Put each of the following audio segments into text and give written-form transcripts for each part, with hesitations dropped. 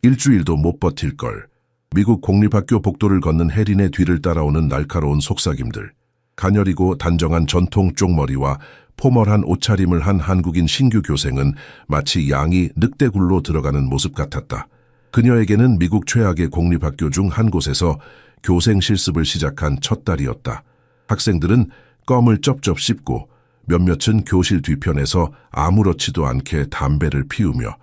일주일도 못 버틸걸. 미국 공립학교 복도를 걷는 혜린의 뒤를 따라오는 날카로운 속삭임들. 가녀리고 단정한 전통 쪽머리와 포멀한 옷차림을 한 한국인 신규 교생은 마치 양이 늑대굴로 들어가는 모습 같았다. 그녀에게는 미국 최악의 공립학교 중 한 곳에서 교생 실습을 시작한 첫 달이었다. 학생들은 껌을 쩝쩝 씹고 몇몇은 교실 뒤편에서 아무렇지도 않게 담배를 피우며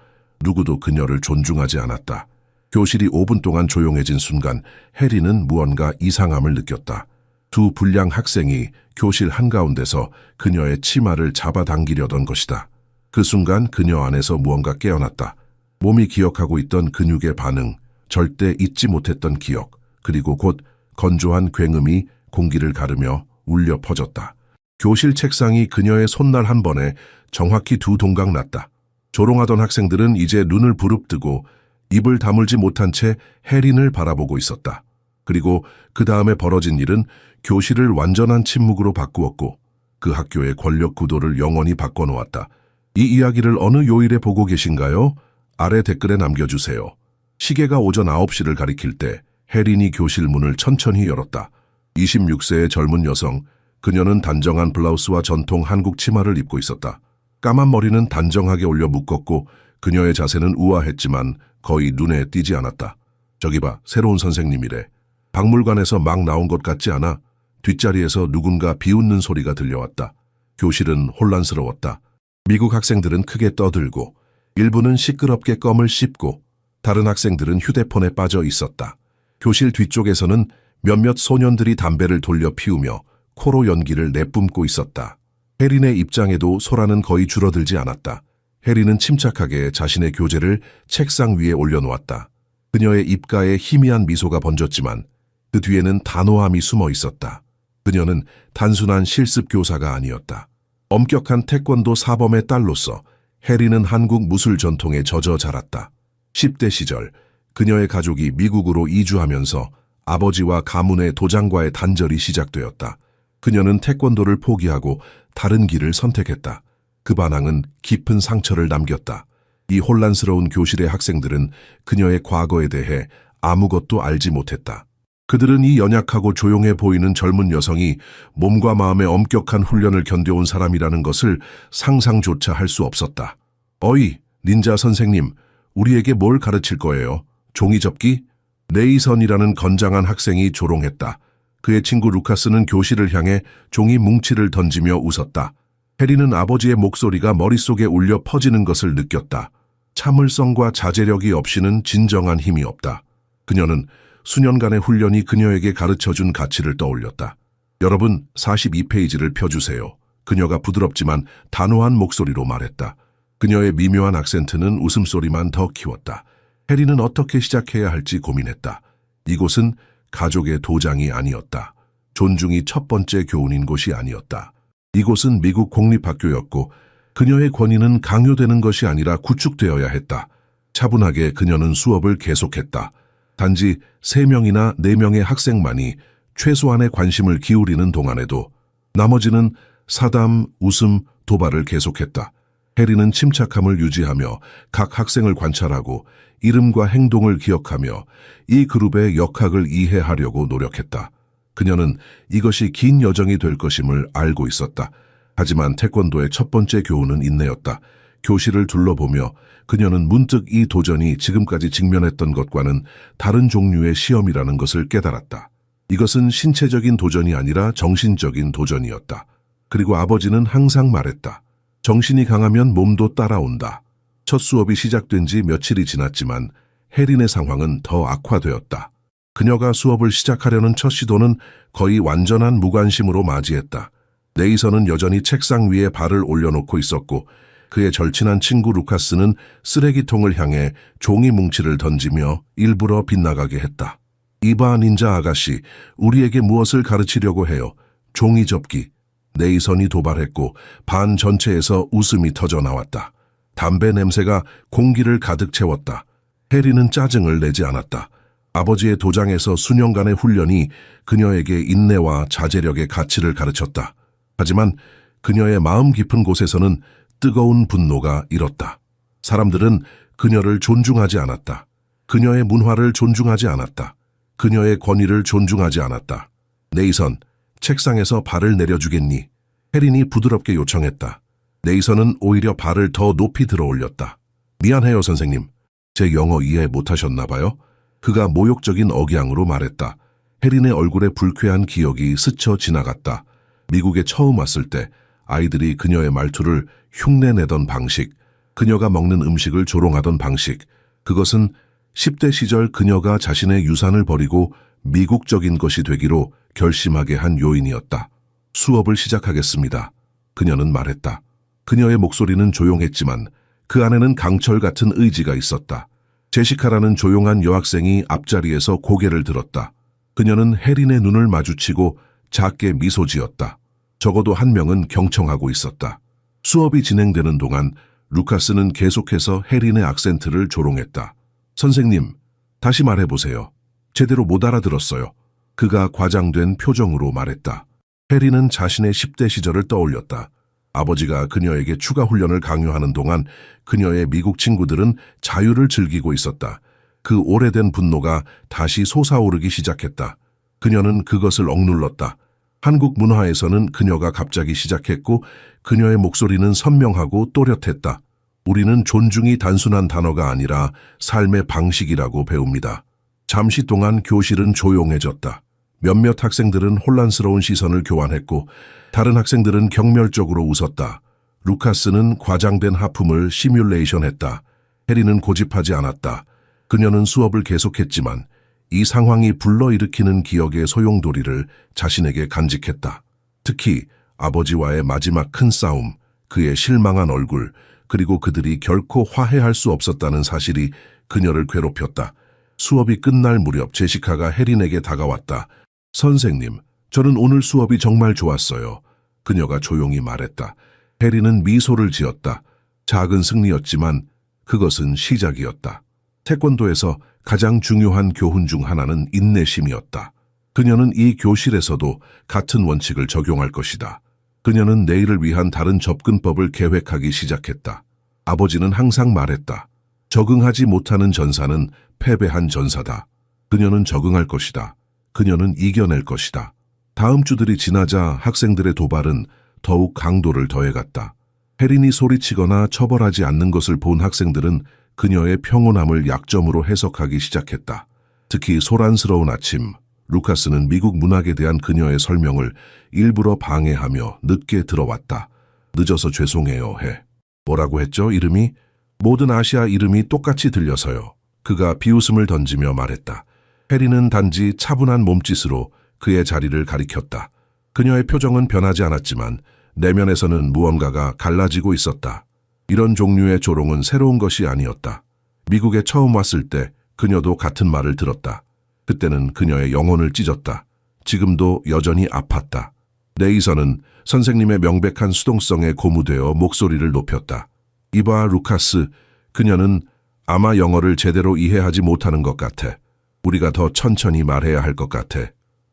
누구도 그녀를 존중하지 않았다. 교실이 5분 동안 조용해진 순간 혜린은 무언가 이상함을 느꼈다. 두 불량 학생이 교실 한가운데서 그녀의 치마를 잡아당기려던 것이다. 그 순간 그녀 안에서 무언가 깨어났다. 몸이 기억하고 있던 근육의 반응, 절대 잊지 못했던 기억, 그리고 곧 건조한 굉음이 공기를 가르며 울려 퍼졌다. 교실 책상이 그녀의 손날 한 번에 정확히 두 동강 났다. 조롱하던 학생들은 이제 눈을 부릅뜨고 입을 다물지 못한 채 혜린을 바라보고 있었다. 그리고 그 다음에 벌어진 일은 교실을 완전한 침묵으로 바꾸었고 그 학교의 권력 구도를 영원히 바꿔놓았다. 이 이야기를 어느 요일에 보고 계신가요? 아래 댓글에 남겨주세요. 시계가 오전 9시를 가리킬 때 혜린이 교실 문을 천천히 열었다. 26세의 젊은 여성, 그녀는 단정한 블라우스와 전통 한국 치마를 입고 있었다. 까만 머리는 단정하게 올려 묶었고 그녀의 자세는 우아했지만 거의 눈에 띄지 않았다. 저기 봐, 새로운 선생님이래. 박물관에서 막 나온 것 같지 않아? 뒷자리에서 누군가 비웃는 소리가 들려왔다. 교실은 혼란스러웠다. 미국 학생들은 크게 떠들고 일부는 시끄럽게 껌을 씹고 다른 학생들은 휴대폰에 빠져 있었다. 교실 뒤쪽에서는 몇몇 소년들이 담배를 돌려 피우며 코로 연기를 내뿜고 있었다. 혜린의 입장에도 소란은 거의 줄어들지 않았다. 혜린은 침착하게 자신의 교재를 책상 위에 올려놓았다. 그녀의 입가에 희미한 미소가 번졌지만 그 뒤에는 단호함이 숨어 있었다. 그녀는 단순한 실습 교사가 아니었다. 엄격한 태권도 사범의 딸로서 혜린은 한국 무술 전통에 젖어 자랐다. 10대 시절 그녀의 가족이 미국으로 이주하면서 아버지와 가문의 도장과의 단절이 시작되었다. 그녀는 태권도를 포기하고 다른 길을 선택했다. 그 반항은 깊은 상처를 남겼다. 이 혼란스러운 교실의 학생들은 그녀의 과거에 대해 아무것도 알지 못했다. 그들은 이 연약하고 조용해 보이는 젊은 여성이 몸과 마음의 엄격한 훈련을 견뎌온 사람이라는 것을 상상조차 할 수 없었다. 어이, 닌자 선생님, 우리에게 뭘 가르칠 거예요? 종이접기? 네이선이라는 건장한 학생이 조롱했다. 그의 친구 루카스는 교실을 향해 종이 뭉치를 던지며 웃었다. 혜린은 아버지의 목소리가 머릿속에 울려 퍼지는 것을 느꼈다. 참을성과 자제력이 없이는 진정한 힘이 없다. 그녀는 수년간의 훈련이 그녀에게 가르쳐준 가치를 떠올렸다. 여러분, 42페이지를 펴주세요. 그녀가 부드럽지만 단호한 목소리로 말했다. 그녀의 미묘한 악센트는 웃음소리만 더 키웠다. 혜린은 어떻게 시작해야 할지 고민했다. 이곳은 가족의 도장이 아니었다. 존중이 첫 번째 교훈인 곳이 아니었다. 이곳은 미국 공립학교였고 그녀의 권위는 강요되는 것이 아니라 구축되어야 했다. 차분하게 그녀는 수업을 계속했다. 단지 3명이나 4명의 학생만이 최소한의 관심을 기울이는 동안에도 나머지는 사담, 웃음, 도발을 계속했다. 혜린은 침착함을 유지하며 각 학생을 관찰하고 이름과 행동을 기억하며 이 그룹의 역학을 이해하려고 노력했다. 그녀는 이것이 긴 여정이 될 것임을 알고 있었다. 하지만 태권도의 첫 번째 교훈은 인내였다. 교실을 둘러보며 그녀는 문득 이 도전이 지금까지 직면했던 것과는 다른 종류의 시험이라는 것을 깨달았다. 이것은 신체적인 도전이 아니라 정신적인 도전이었다. 그리고 아버지는 항상 말했다. 정신이 강하면 몸도 따라온다. 첫 수업이 시작된 지 며칠이 지났지만 혜린의 상황은 더 악화되었다. 그녀가 수업을 시작하려는 첫 시도는 거의 완전한 무관심으로 맞이했다. 네이선은 여전히 책상 위에 발을 올려놓고 있었고 그의 절친한 친구 루카스는 쓰레기통을 향해 종이 뭉치를 던지며 일부러 빗나가게 했다. 이봐 닌자 아가씨, 우리에게 무엇을 가르치려고 해요? 종이 접기. 네이선이 도발했고 반 전체에서 웃음이 터져 나왔다. 담배 냄새가 공기를 가득 채웠다. 혜린은 짜증을 내지 않았다. 아버지의 도장에서 수년간의 훈련이 그녀에게 인내와 자제력의 가치를 가르쳤다. 하지만 그녀의 마음 깊은 곳에서는 뜨거운 분노가 일었다. 사람들은 그녀를 존중하지 않았다. 그녀의 문화를 존중하지 않았다. 그녀의 권위를 존중하지 않았다. 네이선, 책상에서 발을 내려주겠니? 혜린이 부드럽게 요청했다. 네이선은 오히려 발을 더 높이 들어 올렸다. 미안해요, 선생님. 제 영어 이해 못하셨나 봐요? 그가 모욕적인 억양으로 말했다. 혜린의 얼굴에 불쾌한 기억이 스쳐 지나갔다. 미국에 처음 왔을 때 아이들이 그녀의 말투를 흉내내던 방식, 그녀가 먹는 음식을 조롱하던 방식, 그것은 10대 시절 그녀가 자신의 유산을 버리고 미국적인 것이 되기로 결심하게 한 요인이었다. 수업을 시작하겠습니다. 그녀는 말했다. 그녀의 목소리는 조용했지만 그 안에는 강철 같은 의지가 있었다. 제시카라는 조용한 여학생이 앞자리에서 고개를 들었다. 그녀는 혜린의 눈을 마주치고 작게 미소 지었다. 적어도 한 명은 경청하고 있었다. 수업이 진행되는 동안 루카스는 계속해서 혜린의 악센트를 조롱했다. 선생님, 다시 말해보세요. 제대로 못 알아들었어요. 그가 과장된 표정으로 말했다. 혜린은 자신의 10대 시절을 떠올렸다. 아버지가 그녀에게 추가 훈련을 강요하는 동안 그녀의 미국 친구들은 자유를 즐기고 있었다. 그 오래된 분노가 다시 솟아오르기 시작했다. 그녀는 그것을 억눌렀다. 한국 문화에서는 그녀가 갑자기 시작했고 그녀의 목소리는 선명하고 또렷했다. 우리는 존중이 단순한 단어가 아니라 삶의 방식이라고 배웁니다. 잠시 동안 교실은 조용해졌다. 몇몇 학생들은 혼란스러운 시선을 교환했고 다른 학생들은 경멸적으로 웃었다. 루카스는 과장된 하품을 시뮬레이션했다. 혜린은 고집하지 않았다. 그녀는 수업을 계속했지만 이 상황이 불러일으키는 기억의 소용돌이를 자신에게 간직했다. 특히 아버지와의 마지막 큰 싸움, 그의 실망한 얼굴, 그리고 그들이 결코 화해할 수 없었다는 사실이 그녀를 괴롭혔다. 수업이 끝날 무렵 제시카가 혜린에게 다가왔다. 선생님, 저는 오늘 수업이 정말 좋았어요. 그녀가 조용히 말했다. 혜린은 미소를 지었다. 작은 승리였지만 그것은 시작이었다. 태권도에서 가장 중요한 교훈 중 하나는 인내심이었다. 그녀는 이 교실에서도 같은 원칙을 적용할 것이다. 그녀는 내일을 위한 다른 접근법을 계획하기 시작했다. 아버지는 항상 말했다. 적응하지 못하는 전사는 패배한 전사다. 그녀는 적응할 것이다. 그녀는 이겨낼 것이다. 다음 주들이 지나자 학생들의 도발은 더욱 강도를 더해갔다. 혜린이 소리치거나 처벌하지 않는 것을 본 학생들은 그녀의 평온함을 약점으로 해석하기 시작했다. 특히 소란스러운 아침, 루카스는 미국 문학에 대한 그녀의 설명을 일부러 방해하며 늦게 들어왔다. 늦어서 죄송해요 해. 뭐라고 했죠? 이름이? 모든 아시아 이름이 똑같이 들려서요. 그가 비웃음을 던지며 말했다. 혜린은 단지 차분한 몸짓으로 그의 자리를 가리켰다. 그녀의 표정은 변하지 않았지만 내면에서는 무언가가 갈라지고 있었다. 이런 종류의 조롱은 새로운 것이 아니었다. 미국에 처음 왔을 때 그녀도 같은 말을 들었다. 그때는 그녀의 영혼을 찢었다. 지금도 여전히 아팠다. 네이선은 선생님의 명백한 수동성에 고무되어 목소리를 높였다. 이봐 루카스, 그녀는 아마 영어를 제대로 이해하지 못하는 것 같아. 우리가 더 천천히 말해야 할 것 같아.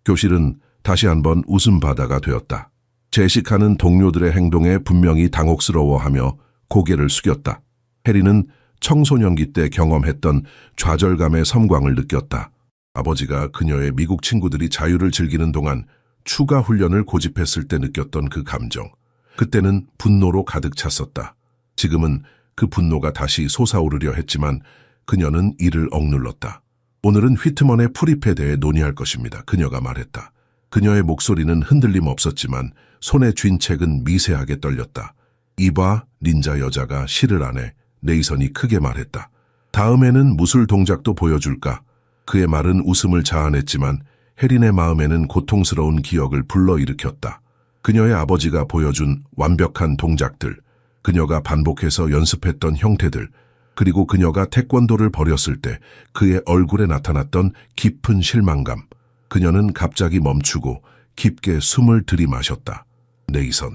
교실은 다시 한번 웃음바다가 되었다. 제시카는 동료들의 행동에 분명히 당혹스러워하며 고개를 숙였다. 혜린은 청소년기 때 경험했던 좌절감의 섬광을 느꼈다. 아버지가 그녀의 미국 친구들이 자유를 즐기는 동안 추가 훈련을 고집했을 때 느꼈던 그 감정. 그때는 분노로 가득 찼었다. 지금은 그 분노가 다시 솟아오르려 했지만 그녀는 이를 억눌렀다. 오늘은 휘트먼의 프립에 대해 논의할 것입니다. 그녀가 말했다. 그녀의 목소리는 흔들림 없었지만 손에 쥔 책은 미세하게 떨렸다. 이봐, 닌자 여자가 시를 안해 네이선이 크게 말했다. 다음에는 무술 동작도 보여줄까? 그의 말은 웃음을 자아냈지만 혜린의 마음에는 고통스러운 기억을 불러일으켰다. 그녀의 아버지가 보여준 완벽한 동작들, 그녀가 반복해서 연습했던 형태들, 그리고 그녀가 태권도를 버렸을 때 그의 얼굴에 나타났던 깊은 실망감. 그녀는 갑자기 멈추고 깊게 숨을 들이마셨다. 네이선.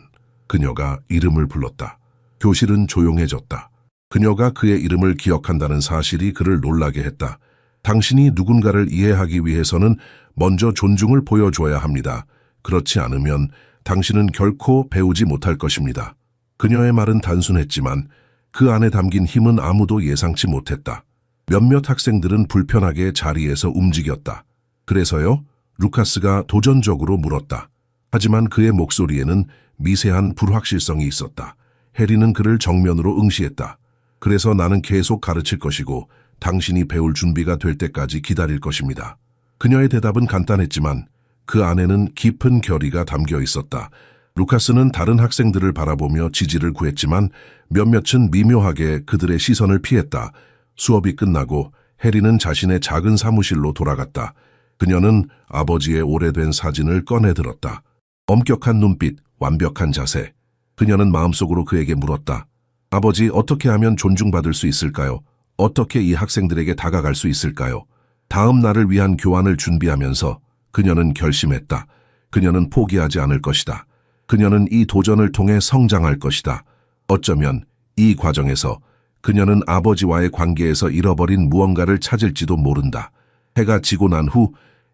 그녀가 이름을 불렀다. 교실은 조용해졌다. 그녀가 그의 이름을 기억한다는 사실이 그를 놀라게 했다. 당신이 누군가를 이해하기 위해서는 먼저 존중을 보여줘야 합니다. 그렇지 않으면 당신은 결코 배우지 못할 것입니다. 그녀의 말은 단순했지만 그 안에 담긴 힘은 아무도 예상치 못했다. 몇몇 학생들은 불편하게 자리에서 움직였다. 그래서요? 루카스가 도전적으로 물었다. 하지만 그의 목소리에는 미세한 불확실성이 있었다. 해리는 그를 정면으로 응시했다. 그래서 나는 계속 가르칠 것이고 당신이 배울 준비가 될 때까지 기다릴 것입니다. 그녀의 대답은 간단했지만 그 안에는 깊은 결의가 담겨 있었다. 루카스는 다른 학생들을 바라보며 지지를 구했지만 몇몇은 미묘하게 그들의 시선을 피했다. 수업이 끝나고 해리는 자신의 작은 사무실로 돌아갔다. 그녀는 아버지의 오래된 사진을 꺼내들었다. 엄격한 눈빛, 완벽한 자세. 그녀는 마음속으로 그에게 물었다. 아버지, 어떻게 하면 존중받을 수 있을까요? 어떻게 이 학생들에게 다가갈 수 있을까요? 다음 날을 위한 교환을 준비하면서 그녀는 결심했다. 그녀는 포기하지 않을 것이다. 그녀는 이 도전을 통해 성장할 것이다. 어쩌면 이 과정에서 그녀는 아버지와의 관계에서 잃어버린 무언가를 찾을지도 모른다. 해가 지고 난 후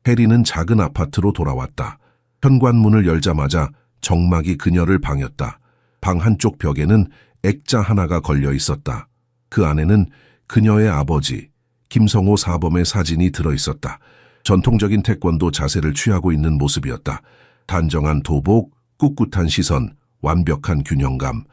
해리는 작은 아파트로 돌아왔다. 현관문을 열자마자 정막이 그녀를 방했다. 방 한쪽 벽에는 액자 하나가 걸려 있었다. 그 안에는 그녀의 아버지, 김성호 사범의 사진이 들어있었다. 전통적인 태권도 자세를 취하고 있는 모습이었다. 단정한 도복, 꿋꿋한 시선, 완벽한 균형감.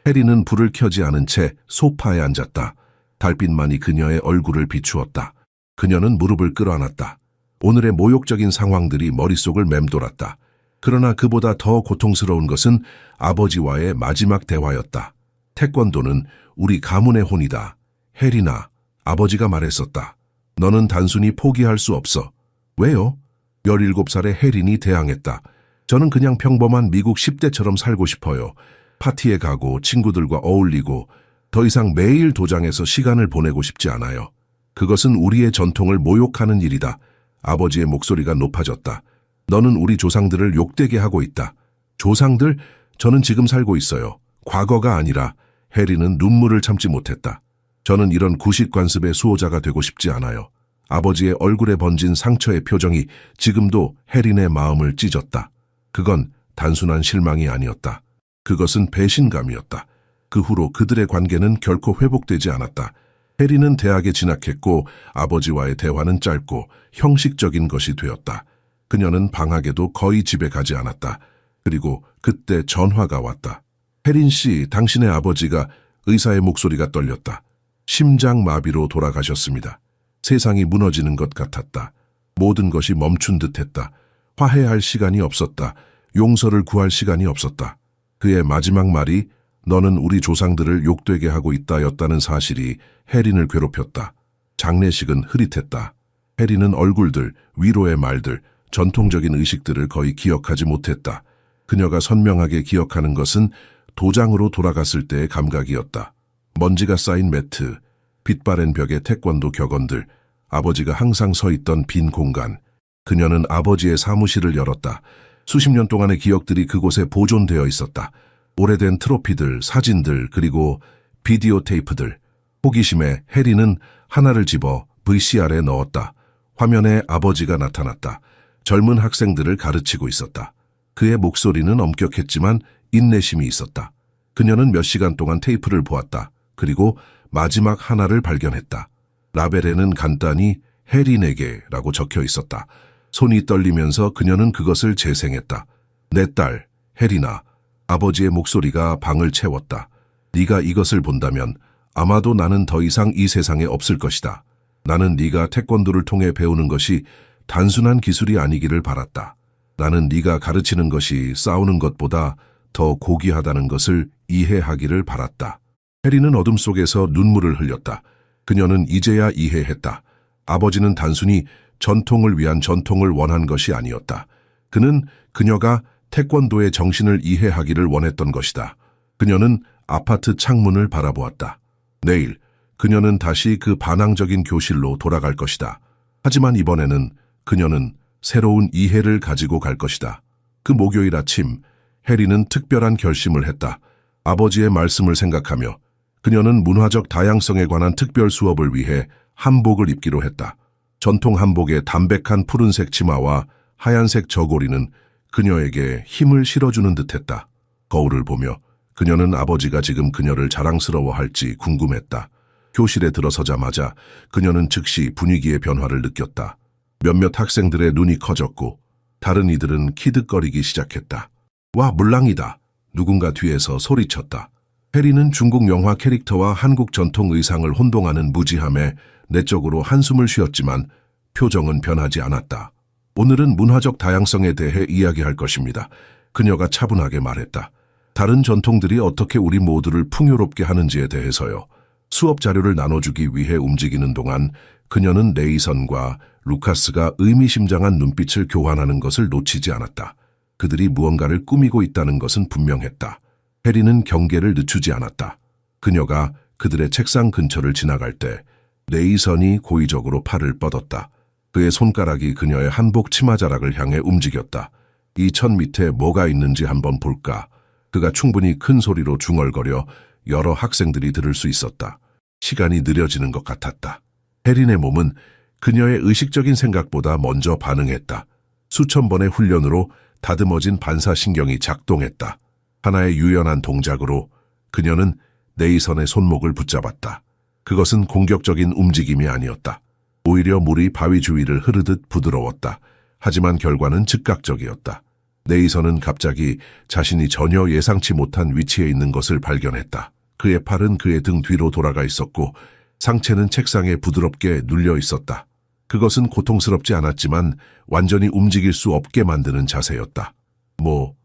해리는 불을 켜지 않은 채 소파에 앉았다. 달빛만이 그녀의 얼굴을 비추었다. 그녀는 무릎을 끌어안았다. 오늘의 모욕적인 상황들이 머릿속을 맴돌았다. 그러나 그보다 더 고통스러운 것은 아버지와의 마지막 대화였다. 태권도는 우리 가문의 혼이다. 해리나, 아버지가 말했었다. 너는 단순히 포기할 수 없어. 왜요? 17살의 해린이 대항했다. 저는 그냥 평범한 미국 10대처럼 살고 싶어요. 파티에 가고 친구들과 어울리고 더 이상 매일 도장에서 시간을 보내고 싶지 않아요. 그것은 우리의 전통을 모욕하는 일이다. 아버지의 목소리가 높아졌다. 너는 우리 조상들을 욕되게 하고 있다. 조상들? 저는 지금 살고 있어요. 과거가 아니라. 해리는 눈물을 참지 못했다. 저는 이런 구식관습의 수호자가 되고 싶지 않아요. 아버지의 얼굴에 번진 상처의 표정이 지금도 해린의 마음을 찢었다. 그건 단순한 실망이 아니었다. 그것은 배신감이었다. 그 후로 그들의 관계는 결코 회복되지 않았다. 해리는 대학에 진학했고 아버지와의 대화는 짧고 형식적인 것이 되었다. 그녀는 방학에도 거의 집에 가지 않았다. 그리고 그때 전화가 왔다. 혜린 씨, 당신의 아버지가. 의사의 목소리가 떨렸다. 심장마비로 돌아가셨습니다. 세상이 무너지는 것 같았다. 모든 것이 멈춘 듯했다. 화해할 시간이 없었다. 용서를 구할 시간이 없었다. 그의 마지막 말이 너는 우리 조상들을 욕되게 하고 있다였다는 사실이 혜린을 괴롭혔다. 장례식은 흐릿했다. 혜린은 얼굴들, 위로의 말들, 전통적인 의식들을 거의 기억하지 못했다. 그녀가 선명하게 기억하는 것은 도장으로 돌아갔을 때의 감각이었다. 먼지가 쌓인 매트, 빛바랜 벽의 태권도 격언들, 아버지가 항상 서 있던 빈 공간. 그녀는 아버지의 사무실을 열었다. 수십 년 동안의 기억들이 그곳에 보존되어 있었다. 오래된 트로피들, 사진들, 그리고 비디오 테이프들. 호기심에 해리는 하나를 집어 VCR에 넣었다. 화면에 아버지가 나타났다. 젊은 학생들을 가르치고 있었다. 그의 목소리는 엄격했지만 인내심이 있었다. 그녀는 몇 시간 동안 테이프를 보았다. 그리고 마지막 하나를 발견했다. 라벨에는 간단히 해린에게라고 적혀 있었다. 손이 떨리면서 그녀는 그것을 재생했다. 내 딸, 해린아. 아버지의 목소리가 방을 채웠다. 네가 이것을 본다면 아마도 나는 더 이상 이 세상에 없을 것이다. 나는 네가 태권도를 통해 배우는 것이 단순한 기술이 아니기를 바랐다. 나는 네가 가르치는 것이 싸우는 것보다 더 고귀하다는 것을 이해하기를 바랐다. 해리는 어둠 속에서 눈물을 흘렸다. 그녀는 이제야 이해했다. 아버지는 단순히 전통을 위한 전통을 원한 것이 아니었다. 그는 그녀가 태권도의 정신을 이해하기를 원했던 것이다. 그녀는 아파트 창문을 바라보았다. 내일 그녀는 다시 그 반항적인 교실로 돌아갈 것이다. 하지만 이번에는 그녀는 새로운 이해를 가지고 갈 것이다. 그 목요일 아침 해리는 특별한 결심을 했다. 아버지의 말씀을 생각하며 그녀는 문화적 다양성에 관한 특별 수업을 위해 한복을 입기로 했다. 전통 한복의 담백한 푸른색 치마와 하얀색 저고리는 그녀에게 힘을 실어주는 듯했다. 거울을 보며 그녀는 아버지가 지금 그녀를 자랑스러워할지 궁금했다. 교실에 들어서자마자 그녀는 즉시 분위기의 변화를 느꼈다. 몇몇 학생들의 눈이 커졌고 다른 이들은 키득거리기 시작했다. 와, 물랑이다. 누군가 뒤에서 소리쳤다. 해리는 중국 영화 캐릭터와 한국 전통 의상을 혼동하는 무지함에 내적으로 한숨을 쉬었지만 표정은 변하지 않았다. 오늘은 문화적 다양성에 대해 이야기할 것입니다. 그녀가 차분하게 말했다. 다른 전통들이 어떻게 우리 모두를 풍요롭게 하는지에 대해서요. 수업 자료를 나눠주기 위해 움직이는 동안 그녀는 네이선과 루카스가 의미심장한 눈빛을 교환하는 것을 놓치지 않았다. 그들이 무언가를 꾸미고 있다는 것은 분명했다. 해리는 경계를 늦추지 않았다. 그녀가 그들의 책상 근처를 지나갈 때 네이선이 고의적으로 팔을 뻗었다. 그의 손가락이 그녀의 한복 치마자락을 향해 움직였다. 이 천 밑에 뭐가 있는지 한번 볼까? 그가 충분히 큰 소리로 중얼거려 여러 학생들이 들을 수 있었다. 시간이 느려지는 것 같았다. 해린의 몸은 그녀의 의식적인 생각보다 먼저 반응했다. 수천 번의 훈련으로 다듬어진 반사신경이 작동했다. 하나의 유연한 동작으로 그녀는 네이선의 손목을 붙잡았다. 그것은 공격적인 움직임이 아니었다. 오히려 물이 바위 주위를 흐르듯 부드러웠다. 하지만 결과는 즉각적이었다. 네이선은 갑자기 자신이 전혀 예상치 못한 위치에 있는 것을 발견했다. 그의 팔은 그의 등 뒤로 돌아가 있었고 상체는 책상에 부드럽게 눌려 있었다. 그것은 고통스럽지 않았지만 완전히 움직일 수 없게 만드는 자세였다. 뭐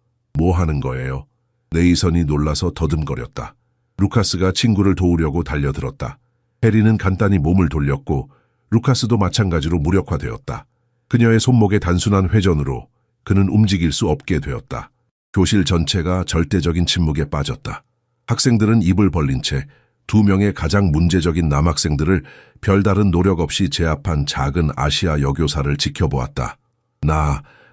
하는 거예요? 네이선이 놀라서 더듬거렸다. 루카스가 친구를 도우려고 달려들었다. 해리는 간단히 몸을 돌렸고 루카스도 마찬가지로 무력화되었다. 그녀의 손목의 단순한 회전으로 그는 움직일 수 없게 되었다. 교실 전체가 절대적인 침묵에 빠졌다. 학생들은 입을 벌린 채 2명의 가장 문제적인 남학생들을 별다른 노력 없이 제압한 작은 아시아 여교사를 지켜보았다.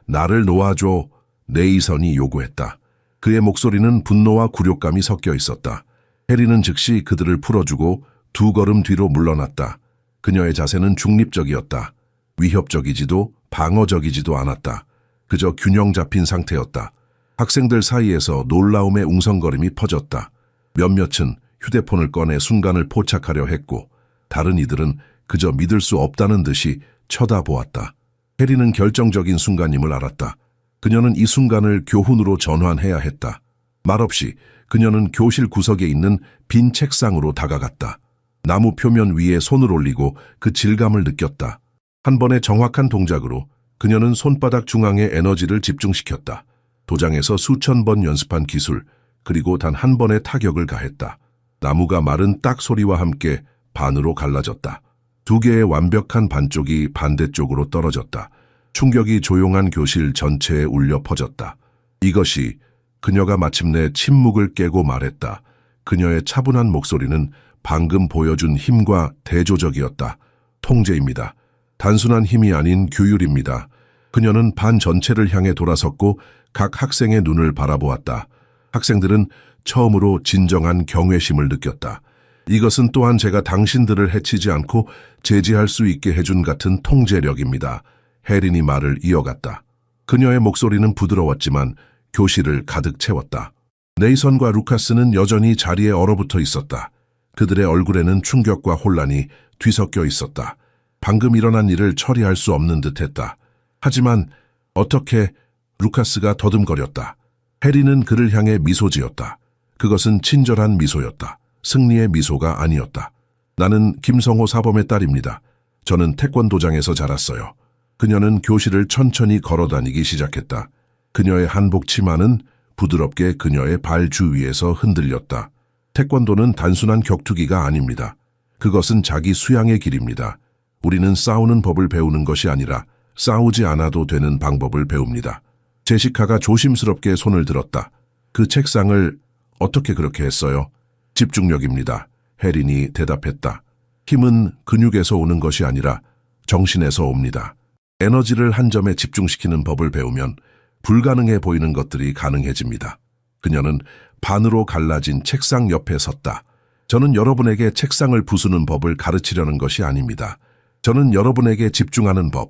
나를 놓아줘. 네이선이 요구했다. 그의 목소리는 분노와 굴욕감이 섞여 있었다. 해리는 즉시 그들을 풀어주고 2 걸음 뒤로 물러났다. 그녀의 자세는 중립적이었다. 위협적이지도 방어적이지도 않았다. 그저 균형 잡힌 상태였다. 학생들 사이에서 놀라움의 웅성거림이 퍼졌다. 몇몇은 휴대폰을 꺼내 순간을 포착하려 했고 다른 이들은 그저 믿을 수 없다는 듯이 쳐다보았다. 해리는 결정적인 순간임을 알았다. 그녀는 이 순간을 교훈으로 전환해야 했다. 말없이 그녀는 교실 구석에 있는 빈 책상으로 다가갔다. 나무 표면 위에 손을 올리고 그 질감을 느꼈다. 한 번의 정확한 동작으로 그녀는 손바닥 중앙에 에너지를 집중시켰다. 도장에서 수천 번 연습한 기술, 그리고 단 한 번의 타격을 가했다. 나무가 마른 딱 소리와 함께 반으로 갈라졌다. 2개의 완벽한 반쪽이 반대쪽으로 떨어졌다. 충격이 조용한 교실 전체에 울려 퍼졌다. 이것이 그녀가 마침내 침묵을 깨고 말했다. 그녀의 차분한 목소리는 방금 보여준 힘과 대조적이었다. 통제입니다. 단순한 힘이 아닌 규율입니다. 그녀는 반 전체를 향해 돌아섰고 각 학생의 눈을 바라보았다. 학생들은 처음으로 진정한 경외심을 느꼈다. 이것은 또한 제가 당신들을 해치지 않고 제지할 수 있게 해준 같은 통제력입니다. 해린이 말을 이어갔다. 그녀의 목소리는 부드러웠지만 교실을 가득 채웠다. 네이선과 루카스는 여전히 자리에 얼어붙어 있었다. 그들의 얼굴에는 충격과 혼란이 뒤섞여 있었다. 방금 일어난 일을 처리할 수 없는 듯했다. 하지만 어떻게? 루카스가 더듬거렸다. 해리는 그를 향해 미소 지었다. 그것은 친절한 미소였다. 승리의 미소가 아니었다. 나는 김성호 사범의 딸입니다. 저는 태권도장에서 자랐어요. 그녀는 교실을 천천히 걸어다니기 시작했다. 그녀의 한복 치마는 부드럽게 그녀의 발 주위에서 흔들렸다. 태권도는 단순한 격투기가 아닙니다. 그것은 자기 수양의 길입니다. 우리는 싸우는 법을 배우는 것이 아니라 싸우지 않아도 되는 방법을 배웁니다. 제시카가 조심스럽게 손을 들었다. 그 책상을 어떻게 그렇게 했어요? 집중력입니다. 해린이 대답했다. 힘은 근육에서 오는 것이 아니라 정신에서 옵니다. 에너지를 한 점에 집중시키는 법을 배우면 불가능해 보이는 것들이 가능해집니다. 그녀는 반으로 갈라진 책상 옆에 섰다. 저는 여러분에게 책상을 부수는 법을 가르치려는 것이 아닙니다. 저는 여러분에게 집중하는 법,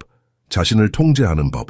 자신을 통제하는 법,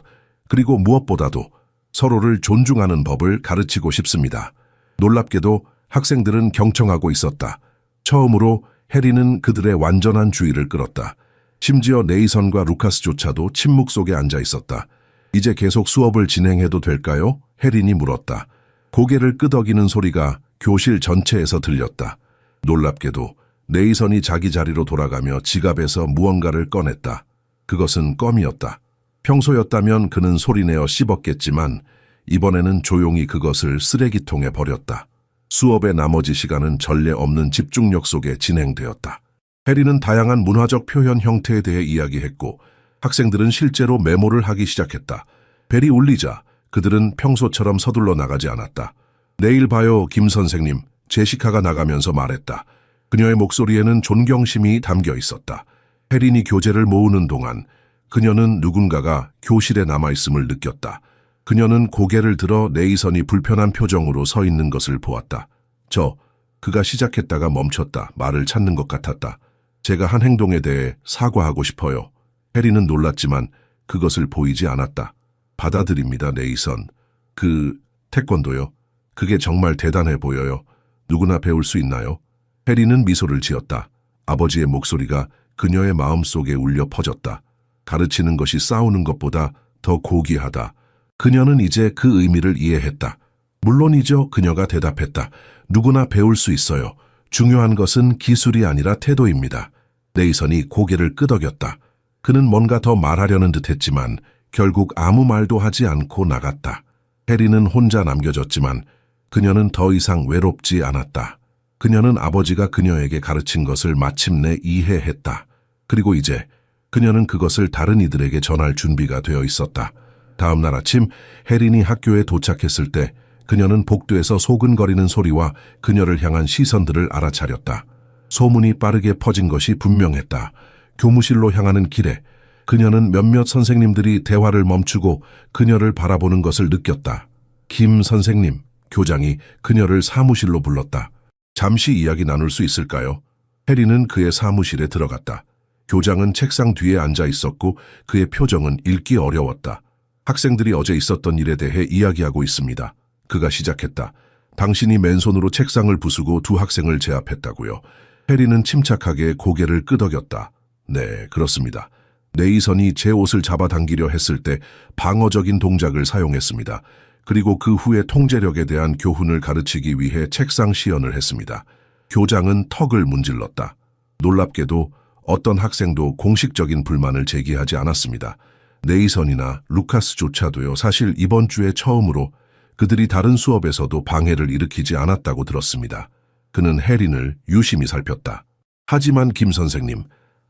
그리고 무엇보다도 서로를 존중하는 법을 가르치고 싶습니다. 놀랍게도 학생들은 경청하고 있었다. 처음으로 해리는 그들의 완전한 주의를 끌었다. 심지어 네이선과 루카스조차도 침묵 속에 앉아 있었다. 이제 계속 수업을 진행해도 될까요? 해린이 물었다. 고개를 끄덕이는 소리가 교실 전체에서 들렸다. 놀랍게도 네이선이 자기 자리로 돌아가며 지갑에서 무언가를 꺼냈다. 그것은 껌이었다. 평소였다면 그는 소리내어 씹었겠지만 이번에는 조용히 그것을 쓰레기통에 버렸다. 수업의 나머지 시간은 전례 없는 집중력 속에 진행되었다. 해리는 다양한 문화적 표현 형태에 대해 이야기했고 학생들은 실제로 메모를 하기 시작했다. 벨이 울리자 그들은 평소처럼 서둘러 나가지 않았다. 내일 봐요, 김 선생님. 제시카가 나가면서 말했다. 그녀의 목소리에는 존경심이 담겨 있었다. 해린이 교재를 모으는 동안 그녀는 누군가가 교실에 남아있음을 느꼈다. 그녀는 고개를 들어 네이선이 불편한 표정으로 서 있는 것을 보았다. 그가 시작했다가 멈췄다. 말을 찾는 것 같았다. 제가 한 행동에 대해 사과하고 싶어요. 해리는 놀랐지만 그것을 보이지 않았다. 받아들입니다, 네이선. 태권도요? 그게 정말 대단해 보여요. 누구나 배울 수 있나요? 해리는 미소를 지었다. 아버지의 목소리가 그녀의 마음속에 울려 퍼졌다. 가르치는 것이 싸우는 것보다 더 고귀하다. 그녀는 이제 그 의미를 이해했다. 물론이죠, 그녀가 대답했다. 누구나 배울 수 있어요. 중요한 것은 기술이 아니라 태도입니다. 네이선이 고개를 끄덕였다. 그는 뭔가 더 말하려는 듯했지만 결국 아무 말도 하지 않고 나갔다. 해리는 혼자 남겨졌지만 그녀는 더 이상 외롭지 않았다. 그녀는 아버지가 그녀에게 가르친 것을 마침내 이해했다. 그리고 이제 그녀는 그것을 다른 이들에게 전할 준비가 되어 있었다. 다음 날 아침 해린이 학교에 도착했을 때 그녀는 복도에서 소근거리는 소리와 그녀를 향한 시선들을 알아차렸다. 소문이 빠르게 퍼진 것이 분명했다. 교무실로 향하는 길에 그녀는 몇몇 선생님들이 대화를 멈추고 그녀를 바라보는 것을 느꼈다. 김 선생님, 교장이 그녀를 사무실로 불렀다. 잠시 이야기 나눌 수 있을까요? 해리는 그의 사무실에 들어갔다. 교장은 책상 뒤에 앉아 있었고 그의 표정은 읽기 어려웠다. 학생들이 어제 있었던 일에 대해 이야기하고 있습니다. 그가 시작했다. 당신이 맨손으로 책상을 부수고 두 학생을 제압했다고요. 해리는 침착하게 고개를 끄덕였다. 네, 그렇습니다. 네이선이 제 옷을 잡아당기려 했을 때 방어적인 동작을 사용했습니다. 그리고 그 후에 통제력에 대한 교훈을 가르치기 위해 책상 시연을 했습니다. 교장은 턱을 문질렀다. 놀랍게도 어떤 학생도 공식적인 불만을 제기하지 않았습니다. 네이선이나 루카스조차도요. 사실 이번 주에 처음으로 그들이 다른 수업에서도 방해를 일으키지 않았다고 들었습니다. 그는 해린을 유심히 살폈다. 하지만 김 선생님,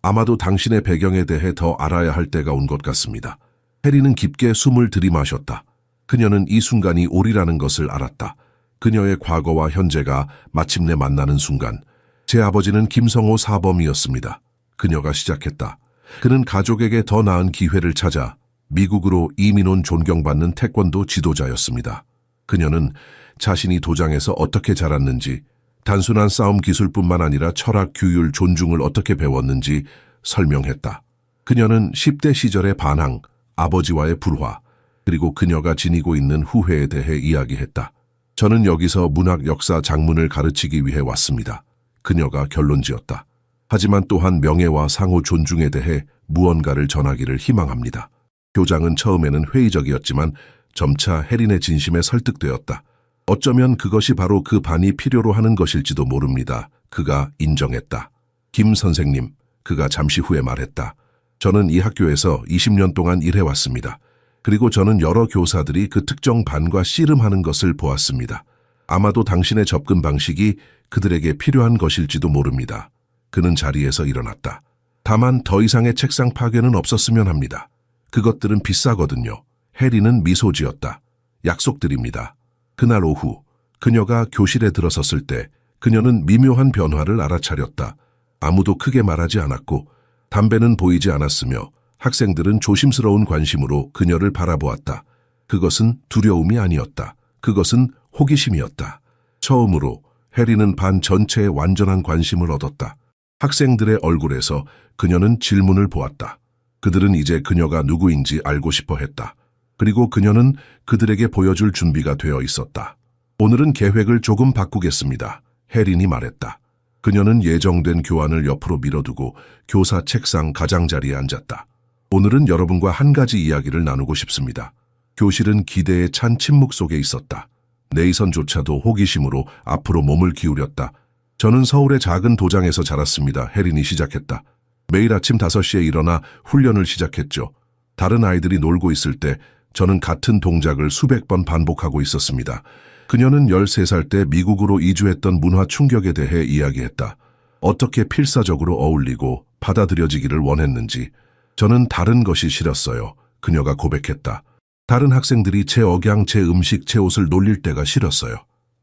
아마도 당신의 배경에 대해 더 알아야 할 때가 온 것 같습니다. 해린은 깊게 숨을 들이마셨다. 그녀는 이 순간이 올이라는 것을 알았다. 그녀의 과거와 현재가 마침내 만나는 순간. 제 아버지는 김성호 사범이었습니다. 그녀가 시작했다. 그는 가족에게 더 나은 기회를 찾아 미국으로 이민 온 존경받는 태권도 지도자였습니다. 그녀는 자신이 도장에서 어떻게 자랐는지, 단순한 싸움 기술뿐만 아니라 철학, 규율, 존중을 어떻게 배웠는지 설명했다. 그녀는 10대 시절의 반항, 아버지와의 불화, 그리고 그녀가 지니고 있는 후회에 대해 이야기했다. 저는 여기서 문학 역사 장문을 가르치기 위해 왔습니다. 그녀가 결론지었다. 하지만 또한 명예와 상호 존중에 대해 무언가를 전하기를 희망합니다. 교장은 처음에는 회의적이었지만 점차 해린의 진심에 설득되었다. 어쩌면 그것이 바로 그 반이 필요로 하는 것일지도 모릅니다. 그가 인정했다. 김 선생님, 그가 잠시 후에 말했다. 저는 이 학교에서 20년 동안 일해왔습니다. 그리고 저는 여러 교사들이 그 특정 반과 씨름하는 것을 보았습니다. 아마도 당신의 접근 방식이 그들에게 필요한 것일지도 모릅니다. 그는 자리에서 일어났다. 다만 더 이상의 책상 파괴는 없었으면 합니다. 그것들은 비싸거든요. 해리는 미소 지었다. 약속드립니다. 그날 오후 그녀가 교실에 들어섰을 때 그녀는 미묘한 변화를 알아차렸다. 아무도 크게 말하지 않았고 담배는 보이지 않았으며 학생들은 조심스러운 관심으로 그녀를 바라보았다. 그것은 두려움이 아니었다. 그것은 호기심이었다. 처음으로 해리는 반 전체에 완전한 관심을 얻었다. 학생들의 얼굴에서 그녀는 질문을 보았다. 그들은 이제 그녀가 누구인지 알고 싶어 했다. 그리고 그녀는 그들에게 보여줄 준비가 되어 있었다. 오늘은 계획을 조금 바꾸겠습니다. 해린이 말했다. 그녀는 예정된 교환을 옆으로 밀어두고 교사 책상 가장자리에 앉았다. 오늘은 여러분과 한 가지 이야기를 나누고 싶습니다. 교실은 기대에 찬 침묵 속에 있었다. 네이선조차도 호기심으로 앞으로 몸을 기울였다. 저는 서울의 작은 도장에서 자랐습니다. 혜린이 시작했다. 매일 아침 5시에 일어나 훈련을 시작했죠. 다른 아이들이 놀고 있을 때 저는 같은 동작을 수백 번 반복하고 있었습니다. 그녀는 13살 때 미국으로 이주했던 문화 충격에 대해 이야기했다. 어떻게 필사적으로 어울리고 받아들여지기를 원했는지. 저는 다른 것이 싫었어요. 그녀가 고백했다. 다른 학생들이 제 억양, 제 음식, 제 옷을 놀릴 때가 싫었어요.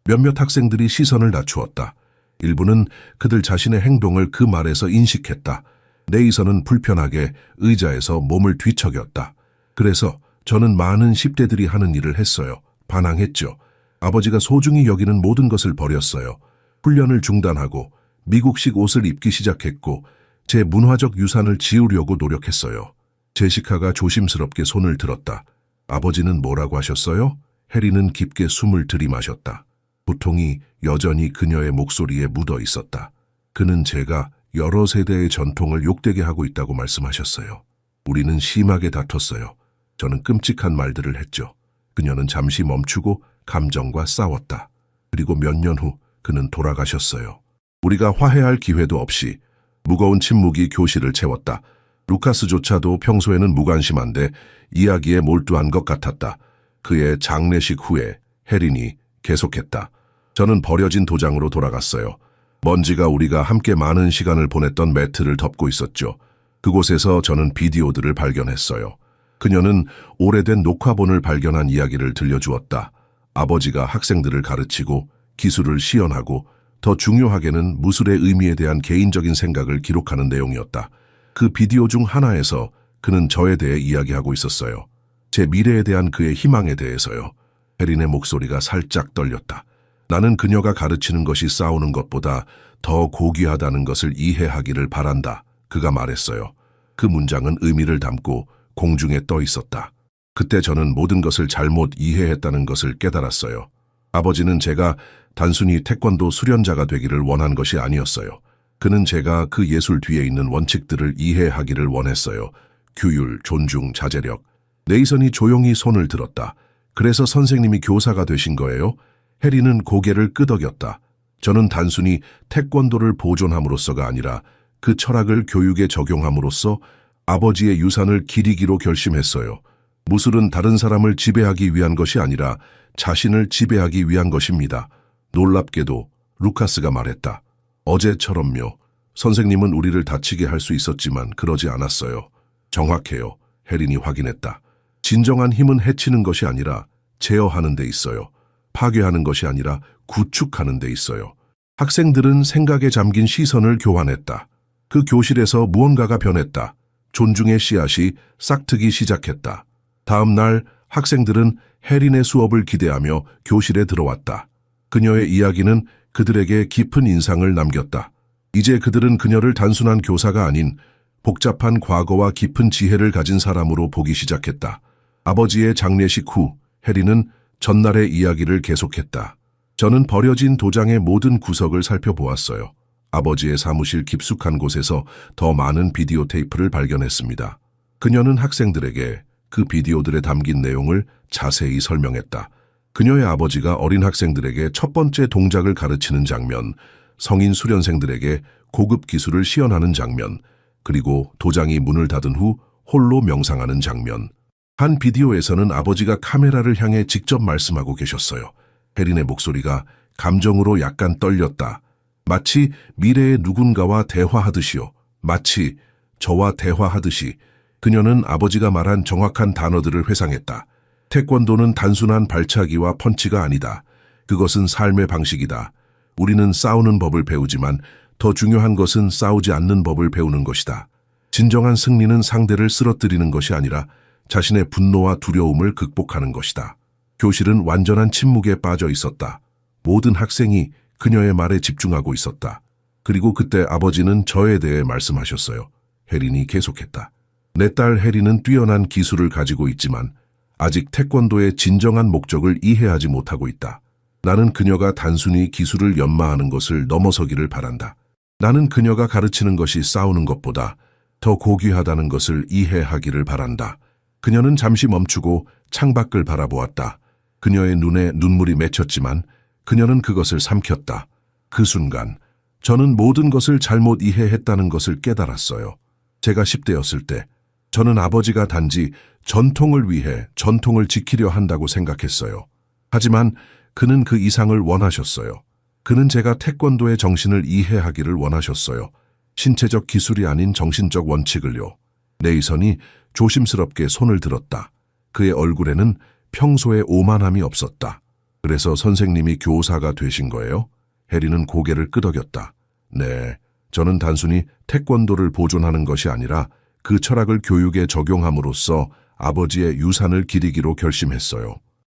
몇몇 학생들이 시선을 낮추었다. 일부는 그들 자신의 행동을 그 말에서 인식했다. 네이선은 불편하게 의자에서 몸을 뒤척였다. 그래서 저는 많은 10대들이 하는 일을 했어요. 반항했죠. 아버지가 소중히 여기는 모든 것을 버렸어요. 훈련을 중단하고 미국식 옷을 입기 시작했고 제 문화적 유산을 지우려고 노력했어요. 제시카가 조심스럽게 손을 들었다. 아버지는 뭐라고 하셨어요? 해리는 깊게 숨을 들이마셨다. 고통이 여전히 그녀의 목소리에 묻어 있었다. 그는 제가 여러 세대의 전통을 욕되게 하고 있다고 말씀하셨어요. 우리는 심하게 다퉜어요. 저는 끔찍한 말들을 했죠. 그녀는 잠시 멈추고 감정과 싸웠다. 그리고 몇 년 후 그는 돌아가셨어요. 우리가 화해할 기회도 없이 무거운 침묵이 교실을 채웠다. 루카스조차도 평소에는 무관심한데 이야기에 몰두한 것 같았다. 그의 장례식 후에 혜린이 계속했다. 저는 버려진 도장으로 돌아갔어요. 먼지가 우리가 함께 많은 시간을 보냈던 매트를 덮고 있었죠. 그곳에서 저는 비디오들을 발견했어요. 그녀는 오래된 녹화본을 발견한 이야기를 들려주었다. 아버지가 학생들을 가르치고 기술을 시연하고 더 중요하게는 무술의 의미에 대한 개인적인 생각을 기록하는 내용이었다. 그 비디오 중 하나에서 그는 저에 대해 이야기하고 있었어요. 제 미래에 대한 그의 희망에 대해서요. 혜린의 목소리가 살짝 떨렸다. 나는 그녀가 가르치는 것이 싸우는 것보다 더 고귀하다는 것을 이해하기를 바란다. 그가 말했어요. 그 문장은 의미를 담고 공중에 떠 있었다. 그때 저는 모든 것을 잘못 이해했다는 것을 깨달았어요. 아버지는 제가 단순히 태권도 수련자가 되기를 원한 것이 아니었어요. 그는 제가 그 예술 뒤에 있는 원칙들을 이해하기를 원했어요. 규율, 존중, 자제력. 네이선이 조용히 손을 들었다. 그래서 선생님이 교사가 되신 거예요? 해리는 고개를 끄덕였다. 저는 단순히 태권도를 보존함으로써가 아니라 그 철학을 교육에 적용함으로써 아버지의 유산을 기리기로 결심했어요. 무술은 다른 사람을 지배하기 위한 것이 아니라 자신을 지배하기 위한 것입니다. 놀랍게도 루카스가 말했다. 어제처럼요. 선생님은 우리를 다치게 할 수 있었지만 그러지 않았어요. 정확해요. 혜린이 확인했다. 진정한 힘은 해치는 것이 아니라 제어하는 데 있어요. 파괴하는 것이 아니라 구축하는 데 있어요. 학생들은 생각에 잠긴 시선을 교환했다. 그 교실에서 무언가가 변했다. 존중의 씨앗이 싹트기 시작했다. 다음 날 학생들은 혜린의 수업을 기대하며 교실에 들어왔다. 그녀의 이야기는 그들에게 깊은 인상을 남겼다. 이제 그들은 그녀를 단순한 교사가 아닌 복잡한 과거와 깊은 지혜를 가진 사람으로 보기 시작했다. 아버지의 장례식 후 혜린은 전날의 이야기를 계속했다. 저는 버려진 도장의 모든 구석을 살펴보았어요. 아버지의 사무실 깊숙한 곳에서 더 많은 비디오 테이프를 발견했습니다. 그녀는 학생들에게 그 비디오들에 담긴 내용을 자세히 설명했다. 그녀의 아버지가 어린 학생들에게 첫 번째 동작을 가르치는 장면, 성인 수련생들에게 고급 기술을 시연하는 장면, 그리고 도장이 문을 닫은 후 홀로 명상하는 장면. 한 비디오에서는 아버지가 카메라를 향해 직접 말씀하고 계셨어요. 혜린의 목소리가 감정으로 약간 떨렸다. 마치 미래의 누군가와 대화하듯이요. 마치 저와 대화하듯이. 그녀는 아버지가 말한 정확한 단어들을 회상했다. 태권도는 단순한 발차기와 펀치가 아니다. 그것은 삶의 방식이다. 우리는 싸우는 법을 배우지만 더 중요한 것은 싸우지 않는 법을 배우는 것이다. 진정한 승리는 상대를 쓰러뜨리는 것이 아니라 자신의 분노와 두려움을 극복하는 것이다. 교실은 완전한 침묵에 빠져 있었다. 모든 학생이 그녀의 말에 집중하고 있었다. 그리고 그때 아버지는 저에 대해 말씀하셨어요. 혜린이 계속했다. 내 딸 혜린은 뛰어난 기술을 가지고 있지만 아직 태권도의 진정한 목적을 이해하지 못하고 있다. 나는 그녀가 단순히 기술을 연마하는 것을 넘어서기를 바란다. 나는 그녀가 가르치는 것이 싸우는 것보다 더 고귀하다는 것을 이해하기를 바란다. 그녀는 잠시 멈추고 창밖을 바라보았다. 그녀의 눈에 눈물이 맺혔지만 그녀는 그것을 삼켰다. 그 순간 저는 모든 것을 잘못 이해했다는 것을 깨달았어요. 제가 10대였을 때 저는 아버지가 단지 전통을 위해 전통을 지키려 한다고 생각했어요. 하지만 그는 그 이상을 원하셨어요. 그는 제가 태권도의 정신을 이해하기를 원하셨어요. 신체적 기술이 아닌 정신적 원칙을요. 네이선이 조심스럽게 손을 들었다. 그의 얼굴에는 평소에 오만함이 없었다. 그래서 선생님이 교사가 되신 거예요? 해리는 고개를 끄덕였다. 네, 저는 단순히 태권도를 보존하는 것이 아니라 그 철학을 교육에 적용함으로써 아버지의 유산을 기리기로 결심했어요.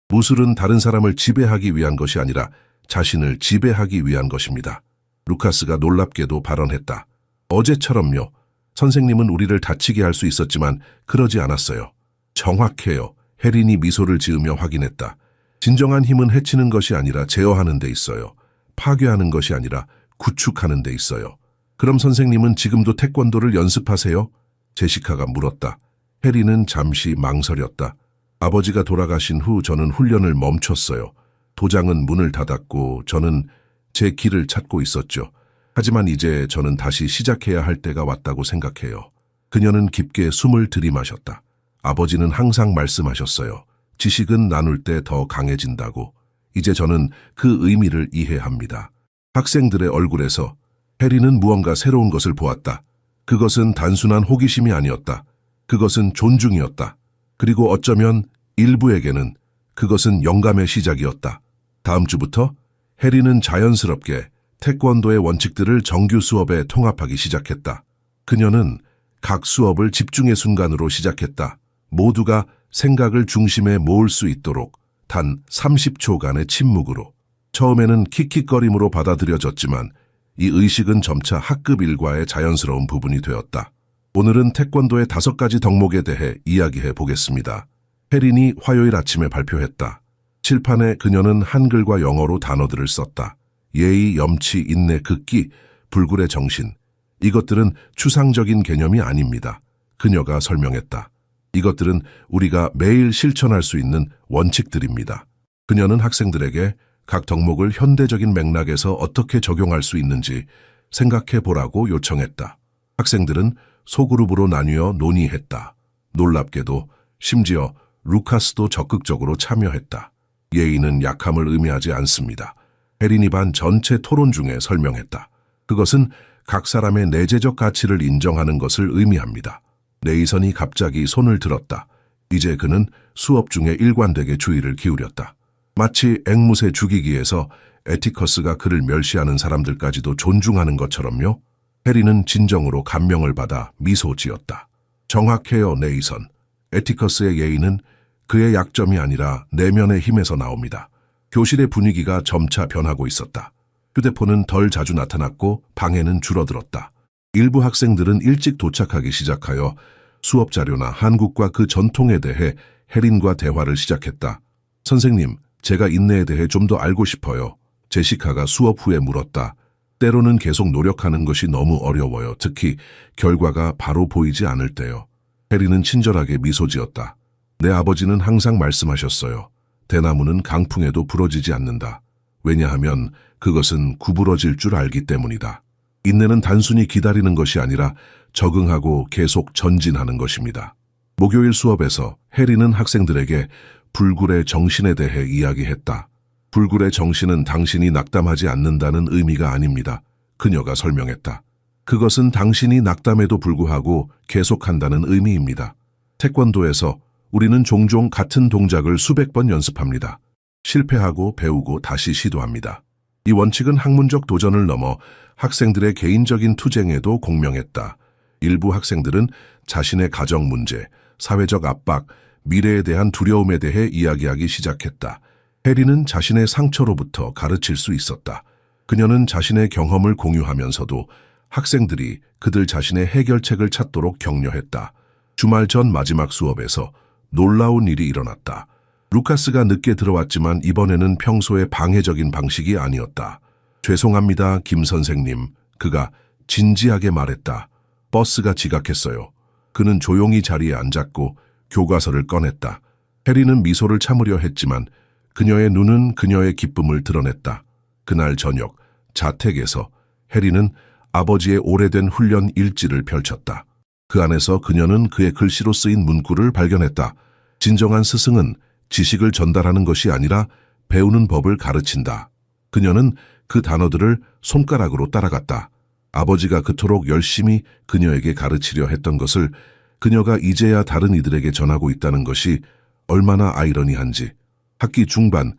무술은 다른 사람을 지배하기 위한 것이 아니라 자신을 지배하기 위한 것입니다. 루카스가 놀랍게도 발언했다. 어제처럼요. 선생님은 우리를 다치게 할 수 있었지만 그러지 않았어요. 정확해요. 해린이 미소를 지으며 확인했다. 진정한 힘은 해치는 것이 아니라 제어하는 데 있어요. 파괴하는 것이 아니라 구축하는 데 있어요. 그럼 선생님은 지금도 태권도를 연습하세요? 제시카가 물었다. 해리는 잠시 망설였다. 아버지가 돌아가신 후 저는 훈련을 멈췄어요. 도장은 문을 닫았고 저는 제 길을 찾고 있었죠. 하지만 이제 저는 다시 시작해야 할 때가 왔다고 생각해요. 그녀는 깊게 숨을 들이마셨다. 아버지는 항상 말씀하셨어요. 지식은 나눌 때 더 강해진다고. 이제 저는 그 의미를 이해합니다. 학생들의 얼굴에서 해리는 무언가 새로운 것을 보았다. 그것은 단순한 호기심이 아니었다. 그것은 존중이었다. 그리고 어쩌면 일부에게는 그것은 영감의 시작이었다. 다음 주부터 해리는 자연스럽게 태권도의 원칙들을 정규 수업에 통합하기 시작했다. 그녀는 각 수업을 집중의 순간으로 시작했다. 모두가 생각을 중심에 모을 수 있도록 단 30초간의 침묵으로. 처음에는 킥킥거림으로 받아들여졌지만 이 의식은 점차 학급 일과의 자연스러운 부분이 되었다. 오늘은 태권도의 5가지 덕목에 대해 이야기해 보겠습니다. 혜린이 화요일 아침에 발표했다. 칠판에 그녀는 한글과 영어로 단어들을 썼다. 예의, 염치, 인내, 극기, 불굴의 정신. 이것들은 추상적인 개념이 아닙니다. 그녀가 설명했다. 이것들은 우리가 매일 실천할 수 있는 원칙들입니다. 그녀는 학생들에게 각 덕목을 현대적인 맥락에서 어떻게 적용할 수 있는지 생각해 보라고 요청했다. 학생들은 소그룹으로 나뉘어 논의했다. 놀랍게도 심지어 루카스도 적극적으로 참여했다. 예의는 약함을 의미하지 않습니다. 혜린이 반 전체 토론 중에 설명했다. 그것은 각 사람의 내재적 가치를 인정하는 것을 의미합니다. 네이선이 갑자기 손을 들었다. 이제 그는 수업 중에 일관되게 주의를 기울였다. 마치 앵무새 죽이기에서 에티커스가 그를 멸시하는 사람들까지도 존중하는 것처럼요. 해리는 진정으로 감명을 받아 미소 지었다. 정확해요, 네이선. 에티커스의 예의는 그의 약점이 아니라 내면의 힘에서 나옵니다. 교실의 분위기가 점차 변하고 있었다. 휴대폰은 덜 자주 나타났고 방해는 줄어들었다. 일부 학생들은 일찍 도착하기 시작하여 수업 자료나 한국과 그 전통에 대해 혜린과 대화를 시작했다. 선생님, 제가 인내에 대해 좀 더 알고 싶어요. 제시카가 수업 후에 물었다. 때로는 계속 노력하는 것이 너무 어려워요. 특히 결과가 바로 보이지 않을 때요. 혜린은 친절하게 미소 지었다. 내 아버지는 항상 말씀하셨어요. 대나무는 강풍에도 부러지지 않는다. 왜냐하면 그것은 구부러질 줄 알기 때문이다. 인내는 단순히 기다리는 것이 아니라 적응하고 계속 전진하는 것입니다. 목요일 수업에서 혜린은 학생들에게 불굴의 정신에 대해 이야기했다. 불굴의 정신은 당신이 낙담하지 않는다는 의미가 아닙니다. 그녀가 설명했다. 그것은 당신이 낙담에도 불구하고 계속한다는 의미입니다. 태권도에서 우리는 종종 같은 동작을 수백 번 연습합니다. 실패하고 배우고 다시 시도합니다. 이 원칙은 학문적 도전을 넘어 학생들의 개인적인 투쟁에도 공명했다. 일부 학생들은 자신의 가정 문제, 사회적 압박, 미래에 대한 두려움에 대해 이야기하기 시작했다. 해리는 자신의 상처로부터 가르칠 수 있었다. 그녀는 자신의 경험을 공유하면서도 학생들이 그들 자신의 해결책을 찾도록 격려했다. 주말 전 마지막 수업에서 놀라운 일이 일어났다. 루카스가 늦게 들어왔지만 이번에는 평소의 방해적인 방식이 아니었다. 죄송합니다, 김 선생님. 그가 진지하게 말했다. 버스가 지각했어요. 그는 조용히 자리에 앉았고 교과서를 꺼냈다. 해리는 미소를 참으려 했지만 그녀의 눈은 그녀의 기쁨을 드러냈다. 그날 저녁 자택에서 해리는 아버지의 오래된 훈련 일지를 펼쳤다. 그 안에서 그녀는 그의 글씨로 쓰인 문구를 발견했다. 진정한 스승은 지식을 전달하는 것이 아니라 배우는 법을 가르친다. 그녀는 그 단어들을 손가락으로 따라갔다. 아버지가 그토록 열심히 그녀에게 가르치려 했던 것을 그녀가 이제야 다른 이들에게 전하고 있다는 것이 얼마나 아이러니한지. 학기 중반,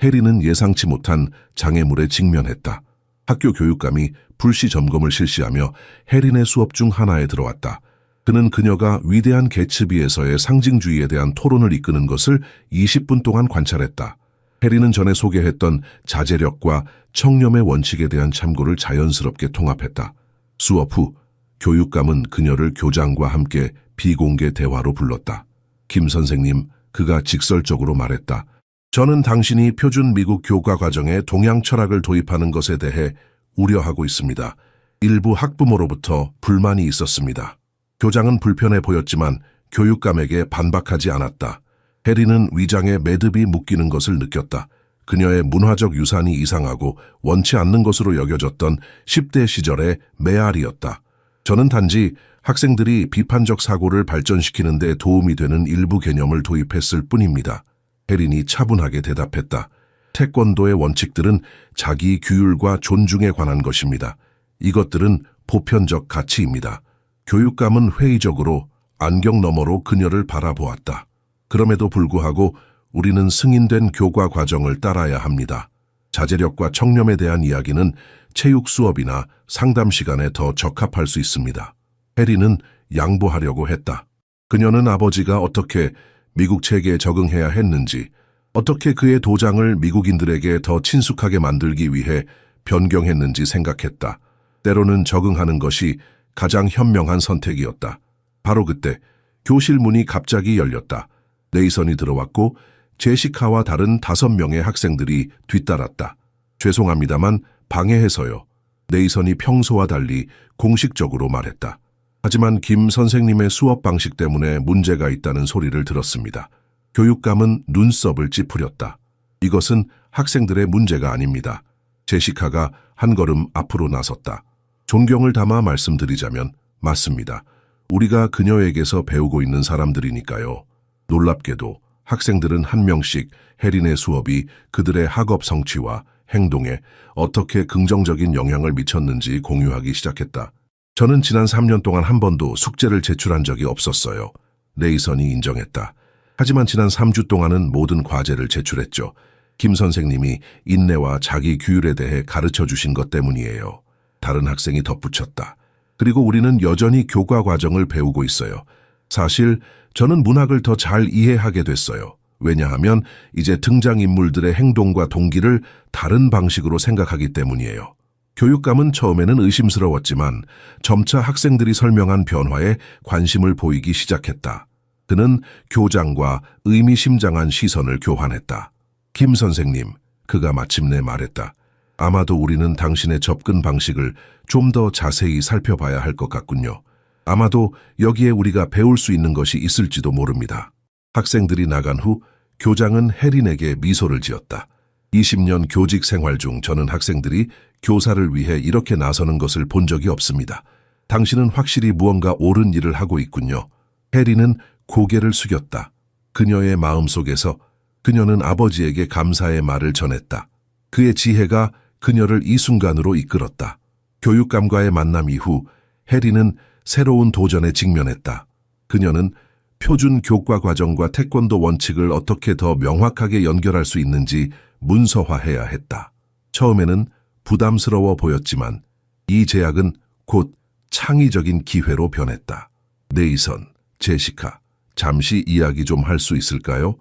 해리는 예상치 못한 장애물에 직면했다. 학교 교육감이 불시 점검을 실시하며 해린의 수업 중 하나에 들어왔다. 그는 그녀가 위대한 개츠비에서의 상징주의에 대한 토론을 이끄는 것을 20분 동안 관찰했다. 해리는 전에 소개했던 자제력과 청렴의 원칙에 대한 참고를 자연스럽게 통합했다. 수업 후 교육감은 그녀를 교장과 함께 비공개 대화로 불렀다. 김 선생님, 그가 직설적으로 말했다. 저는 당신이 표준 미국 교과 과정에 동양 철학을 도입하는 것에 대해 우려하고 있습니다. 일부 학부모로부터 불만이 있었습니다. 교장은 불편해 보였지만 교육감에게 반박하지 않았다. 해리는 위장에 매듭이 묶이는 것을 느꼈다. 그녀의 문화적 유산이 이상하고 원치 않는 것으로 여겨졌던 10대 시절의 메아리였다. 저는 단지 학생들이 비판적 사고를 발전시키는 데 도움이 되는 일부 개념을 도입했을 뿐입니다. 해린이 차분하게 대답했다. 태권도의 원칙들은 자기 규율과 존중에 관한 것입니다. 이것들은 보편적 가치입니다. 교육감은 회의적으로 안경 너머로 그녀를 바라보았다. 그럼에도 불구하고 우리는 승인된 교과 과정을 따라야 합니다. 자제력과 청렴에 대한 이야기는 체육 수업이나 상담 시간에 더 적합할 수 있습니다. 해리는 양보하려고 했다. 그녀는 아버지가 어떻게 미국 체계에 적응해야 했는지, 어떻게 그의 도장을 미국인들에게 더 친숙하게 만들기 위해 변경했는지 생각했다. 때로는 적응하는 것이 가장 현명한 선택이었다. 바로 그때 교실 문이 갑자기 열렸다. 네이선이 들어왔고 제시카와 다른 5명의 학생들이 뒤따랐다. 죄송합니다만 방해해서요. 네이선이 평소와 달리 공식적으로 말했다. 하지만 김 선생님의 수업 방식 때문에 문제가 있다는 소리를 들었습니다. 교육감은 눈썹을 찌푸렸다. 이것은 학생들의 문제가 아닙니다. 제시카가 한 걸음 앞으로 나섰다. 존경을 담아 말씀드리자면 맞습니다. 우리가 그녀에게서 배우고 있는 사람들이니까요. 놀랍게도 학생들은 한 명씩 해린의 수업이 그들의 학업 성취와 행동에 어떻게 긍정적인 영향을 미쳤는지 공유하기 시작했다. 저는 지난 3년 동안 한 번도 숙제를 제출한 적이 없었어요. 네이선이 인정했다. 하지만 지난 3주 동안은 모든 과제를 제출했죠. 김 선생님이 인내와 자기 규율에 대해 가르쳐 주신 것 때문이에요. 다른 학생이 덧붙였다. 그리고 우리는 여전히 교과 과정을 배우고 있어요. 사실 저는 문학을 더 잘 이해하게 됐어요. 왜냐하면 이제 등장인물들의 행동과 동기를 다른 방식으로 생각하기 때문이에요. 교육감은 처음에는 의심스러웠지만 점차 학생들이 설명한 변화에 관심을 보이기 시작했다. 그는 교장과 의미심장한 시선을 교환했다. 김 선생님, 그가 마침내 말했다. 아마도 우리는 당신의 접근 방식을 좀 더 자세히 살펴봐야 할 것 같군요. 아마도 여기에 우리가 배울 수 있는 것이 있을지도 모릅니다. 학생들이 나간 후 교장은 해린에게 미소를 지었다. 20년 교직 생활 중 저는 학생들이 교사를 위해 이렇게 나서는 것을 본 적이 없습니다. 당신은 확실히 무언가 옳은 일을 하고 있군요. 해린은 고개를 숙였다. 그녀의 마음속에서 그녀는 아버지에게 감사의 말을 전했다. 그의 지혜가 그녀를 이 순간으로 이끌었다. 교육감과의 만남 이후 해린은 새로운 도전에 직면했다. 그녀는 표준 교과 과정과 태권도 원칙을 어떻게 더 명확하게 연결할 수 있는지 문서화해야 했다. 처음에는 부담스러워 보였지만 이 제약은 곧 창의적인 기회로 변했다. 네이선, 제시카, 잠시 이야기 좀 할 수 있을까요?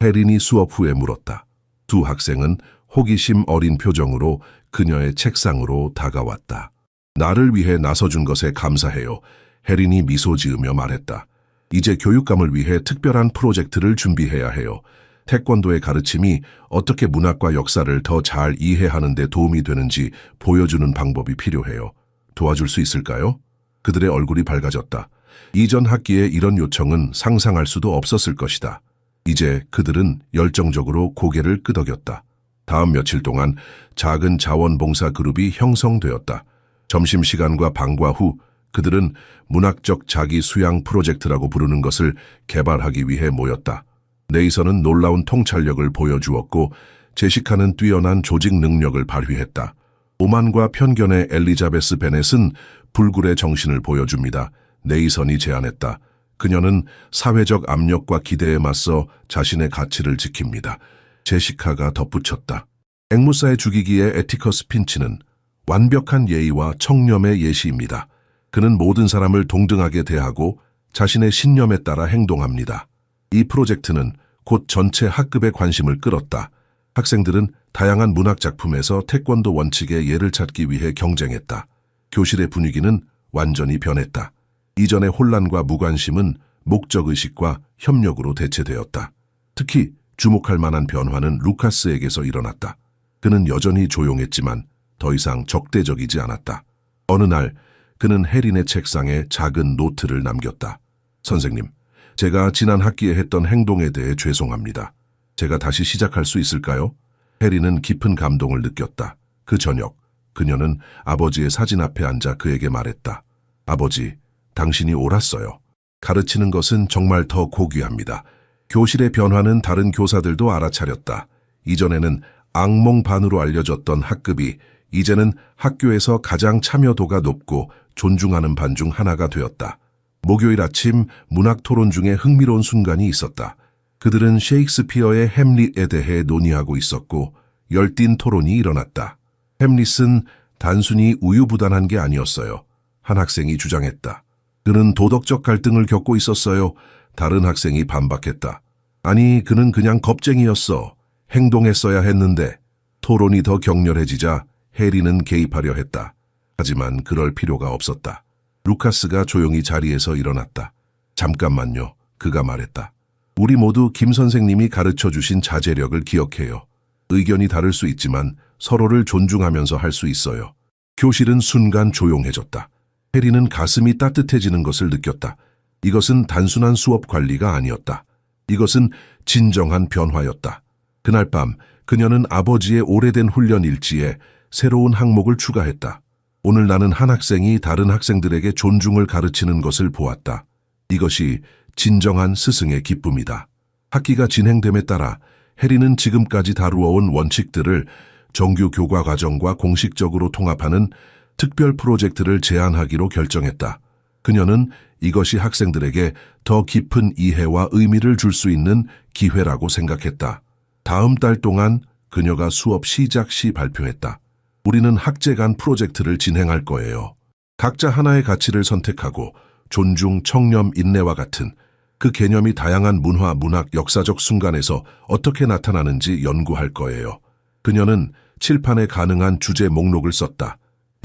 해린이 수업 후에 물었다. 두 학생은 호기심 어린 표정으로 그녀의 책상으로 다가왔다. 나를 위해 나서준 것에 감사해요. 해린이 미소 지으며 말했다. 이제 교육감을 위해 특별한 프로젝트를 준비해야 해요. 태권도의 가르침이 어떻게 문학과 역사를 더 잘 이해하는 데 도움이 되는지 보여주는 방법이 필요해요. 도와줄 수 있을까요? 그들의 얼굴이 밝아졌다. 이전 학기에 이런 요청은 상상할 수도 없었을 것이다. 이제 그들은 열정적으로 고개를 끄덕였다. 다음 며칠 동안 작은 자원봉사 그룹이 형성되었다. 점심시간과 방과 후 그들은 문학적 자기 수양 프로젝트라고 부르는 것을 개발하기 위해 모였다. 네이선은 놀라운 통찰력을 보여주었고 제시카는 뛰어난 조직 능력을 발휘했다. 오만과 편견의 엘리자베스 베넷은 불굴의 정신을 보여줍니다. 네이선이 제안했다. 그녀는 사회적 압력과 기대에 맞서 자신의 가치를 지킵니다. 제시카가 덧붙였다. 앵무사의 죽이기의 에티커스 핀치는 완벽한 예의와 청렴의 예시입니다. 그는 모든 사람을 동등하게 대하고 자신의 신념에 따라 행동합니다. 이 프로젝트는 곧 전체 학급의 관심을 끌었다. 학생들은 다양한 문학 작품에서 태권도 원칙의 예를 찾기 위해 경쟁했다. 교실의 분위기는 완전히 변했다. 이전의 혼란과 무관심은 목적의식과 협력으로 대체되었다. 특히 주목할 만한 변화는 루카스에게서 일어났다. 그는 여전히 조용했지만 더 이상 적대적이지 않았다. 어느 날 그는 혜린의 책상에 작은 노트를 남겼다. 선생님, 제가 지난 학기에 했던 행동에 대해 죄송합니다. 제가 다시 시작할 수 있을까요? 혜린은 깊은 감동을 느꼈다. 그 저녁, 그녀는 아버지의 사진 앞에 앉아 그에게 말했다. 아버지, 당신이 옳았어요. 가르치는 것은 정말 더 고귀합니다. 교실의 변화는 다른 교사들도 알아차렸다. 이전에는 악몽 반으로 알려졌던 학급이 이제는 학교에서 가장 참여도가 높고 존중하는 반 중 하나가 되었다. 목요일 아침 문학 토론 중에 흥미로운 순간이 있었다. 그들은 셰익스피어의 햄릿에 대해 논의하고 있었고 열띤 토론이 일어났다. 햄릿은 단순히 우유부단한 게 아니었어요. 한 학생이 주장했다. 그는 도덕적 갈등을 겪고 있었어요. 다른 학생이 반박했다. 아니, 그는 그냥 겁쟁이였어. 행동했어야 했는데. 토론이 더 격렬해지자 해리는 개입하려 했다. 하지만 그럴 필요가 없었다. 루카스가 조용히 자리에서 일어났다. 잠깐만요. 그가 말했다. 우리 모두 김 선생님이 가르쳐주신 자제력을 기억해요. 의견이 다를 수 있지만 서로를 존중하면서 할 수 있어요. 교실은 순간 조용해졌다. 해리는 가슴이 따뜻해지는 것을 느꼈다. 이것은 단순한 수업 관리가 아니었다. 이것은 진정한 변화였다. 그날 밤 그녀는 아버지의 오래된 훈련 일지에 새로운 항목을 추가했다. 오늘 나는 한 학생이 다른 학생들에게 존중을 가르치는 것을 보았다. 이것이 진정한 스승의 기쁨이다. 학기가 진행됨에 따라 해리는 지금까지 다루어온 원칙들을 정규 교과 과정과 공식적으로 통합하는 특별 프로젝트를 제안하기로 결정했다. 그녀는 이것이 학생들에게 더 깊은 이해와 의미를 줄 수 있는 기회라고 생각했다. 다음 달 동안 그녀가 수업 시작 시 발표했다. 우리는 학제 간 프로젝트를 진행할 거예요. 각자 하나의 가치를 선택하고 존중, 청렴, 인내와 같은 그 개념이 다양한 문화, 문학, 역사적 순간에서 어떻게 나타나는지 연구할 거예요. 그녀는 칠판에 가능한 주제 목록을 썼다.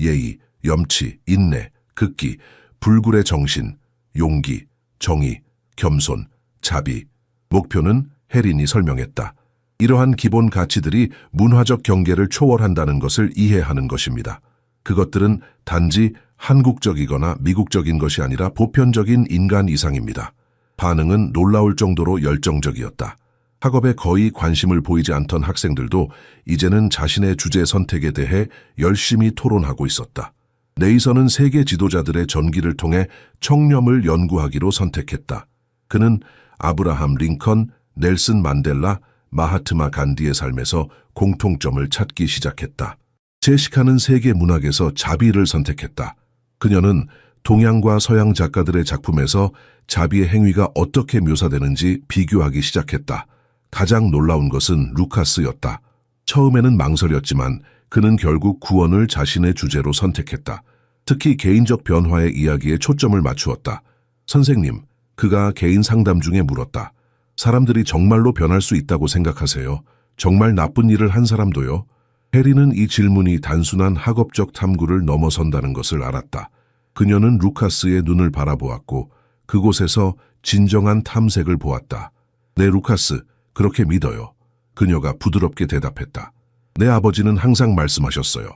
예의, 염치, 인내, 극기, 불굴의 정신, 용기, 정의, 겸손, 자비. 목표는 혜린이 설명했다. 이러한 기본 가치들이 문화적 경계를 초월한다는 것을 이해하는 것입니다. 그것들은 단지 한국적이거나 미국적인 것이 아니라 보편적인 인간 이상입니다. 반응은 놀라울 정도로 열정적이었다. 학업에 거의 관심을 보이지 않던 학생들도 이제는 자신의 주제 선택에 대해 열심히 토론하고 있었다. 네이선은 세계 지도자들의 전기를 통해 청렴을 연구하기로 선택했다. 그는 아브라함 링컨, 넬슨 만델라, 마하트마 간디의 삶에서 공통점을 찾기 시작했다. 제시카는 세계 문학에서 자비를 선택했다. 그녀는 동양과 서양 작가들의 작품에서 자비의 행위가 어떻게 묘사되는지 비교하기 시작했다. 가장 놀라운 것은 루카스였다. 처음에는 망설였지만 그는 결국 구원을 자신의 주제로 선택했다. 특히 개인적 변화의 이야기에 초점을 맞추었다. 선생님, 그가 개인 상담 중에 물었다. 사람들이 정말로 변할 수 있다고 생각하세요? 정말 나쁜 일을 한 사람도요? 해리는 이 질문이 단순한 학업적 탐구를 넘어선다는 것을 알았다. 그녀는 루카스의 눈을 바라보았고 그곳에서 진정한 탐색을 보았다. 네, 루카스, 그렇게 믿어요. 그녀가 부드럽게 대답했다. 내 아버지는 항상 말씀하셨어요.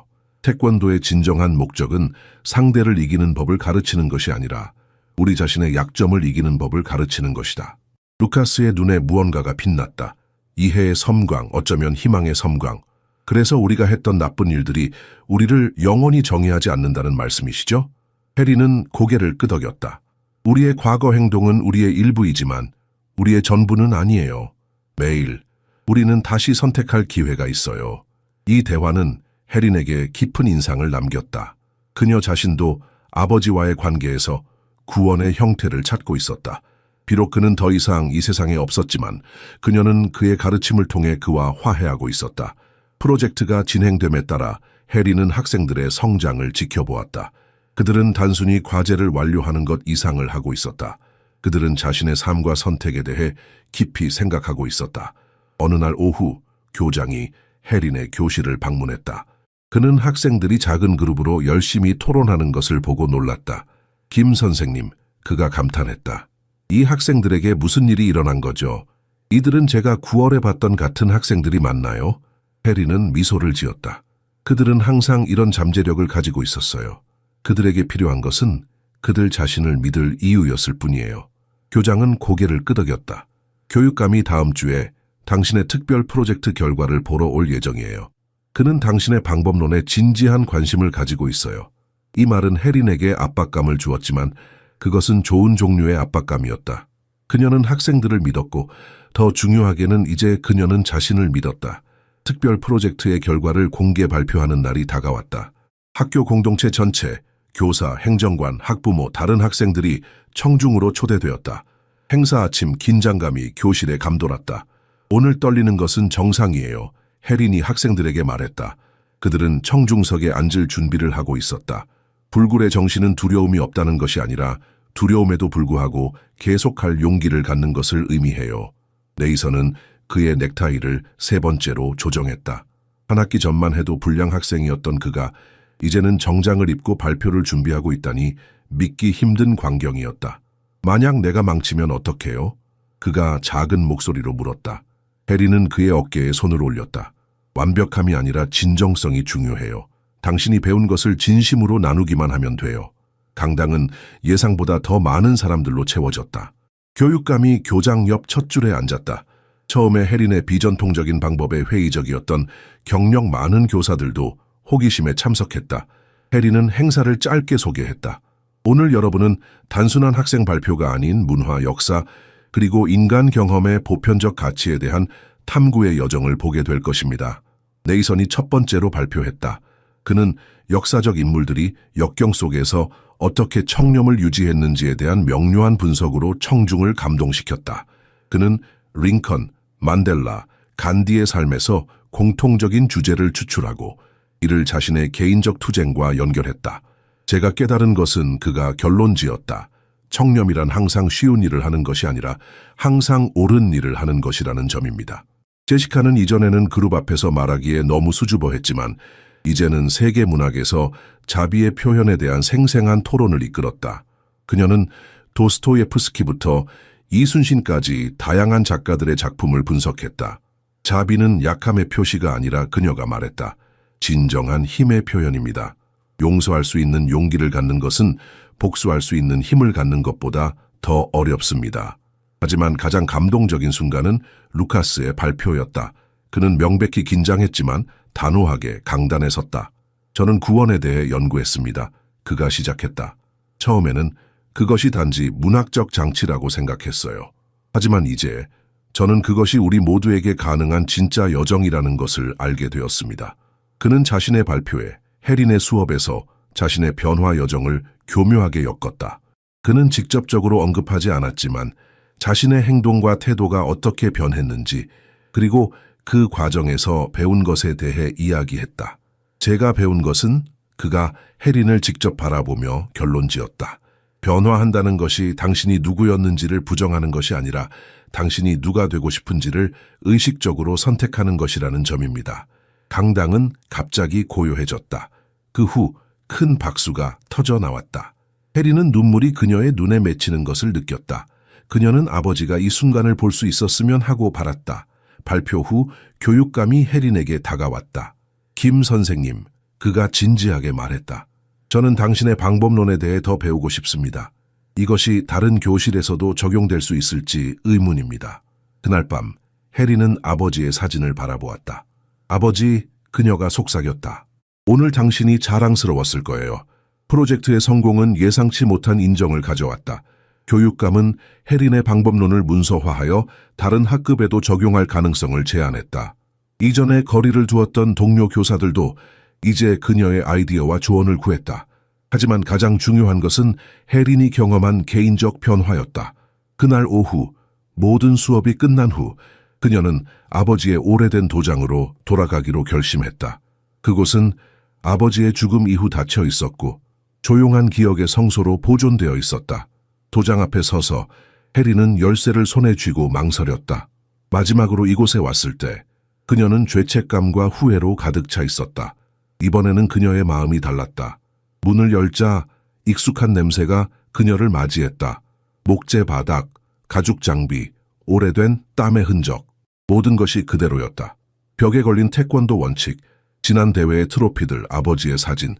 태권도의 진정한 목적은 상대를 이기는 법을 가르치는 것이 아니라 우리 자신의 약점을 이기는 법을 가르치는 것이다. 루카스의 눈에 무언가가 빛났다. 이해의 섬광, 어쩌면 희망의 섬광. 그래서 우리가 했던 나쁜 일들이 우리를 영원히 정의하지 않는다는 말씀이시죠? 해리는 고개를 끄덕였다. 우리의 과거 행동은 우리의 일부이지만 우리의 전부는 아니에요. 매일 우리는 다시 선택할 기회가 있어요. 이 대화는 해린에게 깊은 인상을 남겼다. 그녀 자신도 아버지와의 관계에서 구원의 형태를 찾고 있었다. 비록 그는 더 이상 이 세상에 없었지만 그녀는 그의 가르침을 통해 그와 화해하고 있었다. 프로젝트가 진행됨에 따라 해리는 학생들의 성장을 지켜보았다. 그들은 단순히 과제를 완료하는 것 이상을 하고 있었다. 그들은 자신의 삶과 선택에 대해 깊이 생각하고 있었다. 어느 날 오후 교장이 해린의 교실을 방문했다. 그는 학생들이 작은 그룹으로 열심히 토론하는 것을 보고 놀랐다. 김 선생님, 그가 감탄했다. 이 학생들에게 무슨 일이 일어난 거죠? 이들은 제가 9월에 봤던 같은 학생들이 맞나요? 해리는 미소를 지었다. 그들은 항상 이런 잠재력을 가지고 있었어요. 그들에게 필요한 것은 그들 자신을 믿을 이유였을 뿐이에요. 교장은 고개를 끄덕였다. 교육감이 다음 주에 당신의 특별 프로젝트 결과를 보러 올 예정이에요. 그는 당신의 방법론에 진지한 관심을 가지고 있어요. 이 말은 해린에게 압박감을 주었지만 그것은 좋은 종류의 압박감이었다. 그녀는 학생들을 믿었고 더 중요하게는 이제 그녀는 자신을 믿었다. 특별 프로젝트의 결과를 공개 발표하는 날이 다가왔다. 학교 공동체 전체, 교사, 행정관, 학부모, 다른 학생들이 청중으로 초대되었다. 행사 아침 긴장감이 교실에 감돌았다. 오늘 떨리는 것은 정상이에요. 해린이 학생들에게 말했다. 그들은 청중석에 앉을 준비를 하고 있었다. 불굴의 정신은 두려움이 없다는 것이 아니라 두려움에도 불구하고 계속할 용기를 갖는 것을 의미해요. 네이선은 그의 넥타이를 3번째로 조정했다. 한 학기 전만 해도 불량 학생이었던 그가 이제는 정장을 입고 발표를 준비하고 있다니 믿기 힘든 광경이었다. 만약 내가 망치면 어떡해요? 그가 작은 목소리로 물었다. 해리는 그의 어깨에 손을 올렸다. 완벽함이 아니라 진정성이 중요해요. 당신이 배운 것을 진심으로 나누기만 하면 돼요. 강당은 예상보다 더 많은 사람들로 채워졌다. 교육감이 교장 옆 첫 줄에 앉았다. 처음에 해린의 비전통적인 방법에 회의적이었던 경력 많은 교사들도 호기심에 참석했다. 해린은 행사를 짧게 소개했다. 오늘 여러분은 단순한 학생 발표가 아닌 문화, 역사, 그리고 인간 경험의 보편적 가치에 대한 탐구의 여정을 보게 될 것입니다. 네이선이 첫 번째로 발표했다. 그는 역사적 인물들이 역경 속에서 어떻게 청렴을 유지했는지에 대한 명료한 분석으로 청중을 감동시켰다. 그는 링컨, 만델라, 간디의 삶에서 공통적인 주제를 추출하고 이를 자신의 개인적 투쟁과 연결했다. 제가 깨달은 것은 그가 결론지었다. 청렴이란 항상 쉬운 일을 하는 것이 아니라 항상 옳은 일을 하는 것이라는 점입니다. 제시카는 이전에는 그룹 앞에서 말하기에 너무 수줍어했지만 이제는 세계 문학에서 자비의 표현에 대한 생생한 토론을 이끌었다. 그녀는 도스토예프스키부터 이순신까지 다양한 작가들의 작품을 분석했다. 자비는 약함의 표시가 아니라 그녀가 말했다. 진정한 힘의 표현입니다. 용서할 수 있는 용기를 갖는 것은 복수할 수 있는 힘을 갖는 것보다 더 어렵습니다. 하지만 가장 감동적인 순간은 루카스의 발표였다. 그는 명백히 긴장했지만 단호하게 강단에 섰다. 저는 구원에 대해 연구했습니다. 그가 시작했다. 처음에는 그것이 단지 문학적 장치라고 생각했어요. 하지만 이제 저는 그것이 우리 모두에게 가능한 진짜 여정이라는 것을 알게 되었습니다. 그는 자신의 발표에 해린의 수업에서 자신의 변화 여정을 교묘하게 엮었다. 그는 직접적으로 언급하지 않았지만 자신의 행동과 태도가 어떻게 변했는지 그리고 그 과정에서 배운 것에 대해 이야기했다. 제가 배운 것은 그가 해린을 직접 바라보며 결론지었다. 변화한다는 것이 당신이 누구였는지를 부정하는 것이 아니라 당신이 누가 되고 싶은지를 의식적으로 선택하는 것이라는 점입니다. 강당은 갑자기 고요해졌다. 그 후 큰 박수가 터져 나왔다. 해리는 눈물이 그녀의 눈에 맺히는 것을 느꼈다. 그녀는 아버지가 이 순간을 볼 수 있었으면 하고 바랐다. 발표 후 교육감이 해린에게 다가왔다. 김 선생님, 그가 진지하게 말했다. 저는 당신의 방법론에 대해 더 배우고 싶습니다. 이것이 다른 교실에서도 적용될 수 있을지 의문입니다. 그날 밤 해리는 아버지의 사진을 바라보았다. 아버지, 그녀가 속삭였다. 오늘 당신이 자랑스러웠을 거예요. 프로젝트의 성공은 예상치 못한 인정을 가져왔다. 교육감은 해린의 방법론을 문서화하여 다른 학급에도 적용할 가능성을 제안했다. 이전에 거리를 두었던 동료 교사들도 이제 그녀의 아이디어와 조언을 구했다. 하지만 가장 중요한 것은 해린이 경험한 개인적 변화였다. 그날 오후 모든 수업이 끝난 후 그녀는 아버지의 오래된 도장으로 돌아가기로 결심했다. 그곳은 아버지의 죽음 이후 닫혀 있었고 조용한 기억의 성소로 보존되어 있었다. 도장 앞에 서서 해리는 열쇠를 손에 쥐고 망설였다. 마지막으로 이곳에 왔을 때 그녀는 죄책감과 후회로 가득 차 있었다. 이번에는 그녀의 마음이 달랐다. 문을 열자 익숙한 냄새가 그녀를 맞이했다. 목재 바닥, 가죽 장비, 오래된 땀의 흔적, 모든 것이 그대로였다. 벽에 걸린 태권도 원칙, 지난 대회의 트로피들, 아버지의 사진.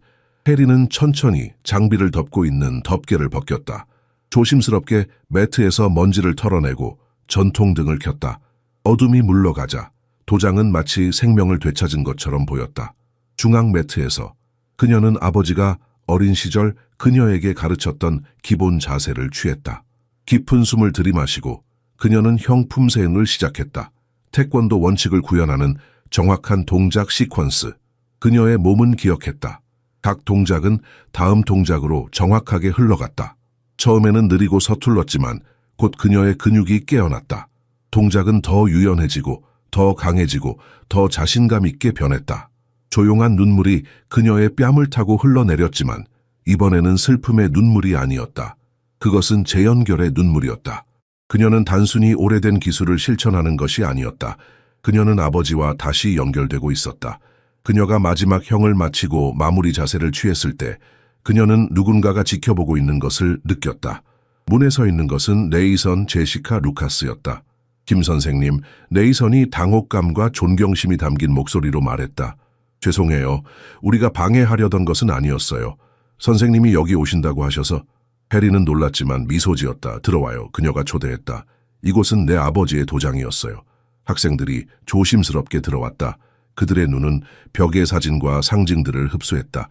해리는 천천히 장비를 덮고 있는 덮개를 벗겼다. 조심스럽게 매트에서 먼지를 털어내고 전통등을 켰다. 어둠이 물러가자 도장은 마치 생명을 되찾은 것처럼 보였다. 중앙 매트에서 그녀는 아버지가 어린 시절 그녀에게 가르쳤던 기본 자세를 취했다. 깊은 숨을 들이마시고 그녀는 형품세응을 시작했다. 태권도 원칙을 구현하는 정확한 동작 시퀀스. 그녀의 몸은 기억했다. 각 동작은 다음 동작으로 정확하게 흘러갔다. 처음에는 느리고 서툴렀지만 곧 그녀의 근육이 깨어났다. 동작은 더 유연해지고 더 강해지고 더 자신감 있게 변했다. 조용한 눈물이 그녀의 뺨을 타고 흘러내렸지만 이번에는 슬픔의 눈물이 아니었다. 그것은 재연결의 눈물이었다. 그녀는 단순히 오래된 기술을 실천하는 것이 아니었다. 그녀는 아버지와 다시 연결되고 있었다. 그녀가 마지막 형을 마치고 마무리 자세를 취했을 때 그녀는 누군가가 지켜보고 있는 것을 느꼈다. 문에 서 있는 것은 네이선 제시카 루카스였다. 김 선생님, 네이선이 당혹감과 존경심이 담긴 목소리로 말했다. 죄송해요. 우리가 방해하려던 것은 아니었어요. 선생님이 여기 오신다고 하셔서. 해리는 놀랐지만 미소 지었다. 들어와요. 그녀가 초대했다. 이곳은 내 아버지의 도장이었어요. 학생들이 조심스럽게 들어왔다. 그들의 눈은 벽의 사진과 상징들을 흡수했다.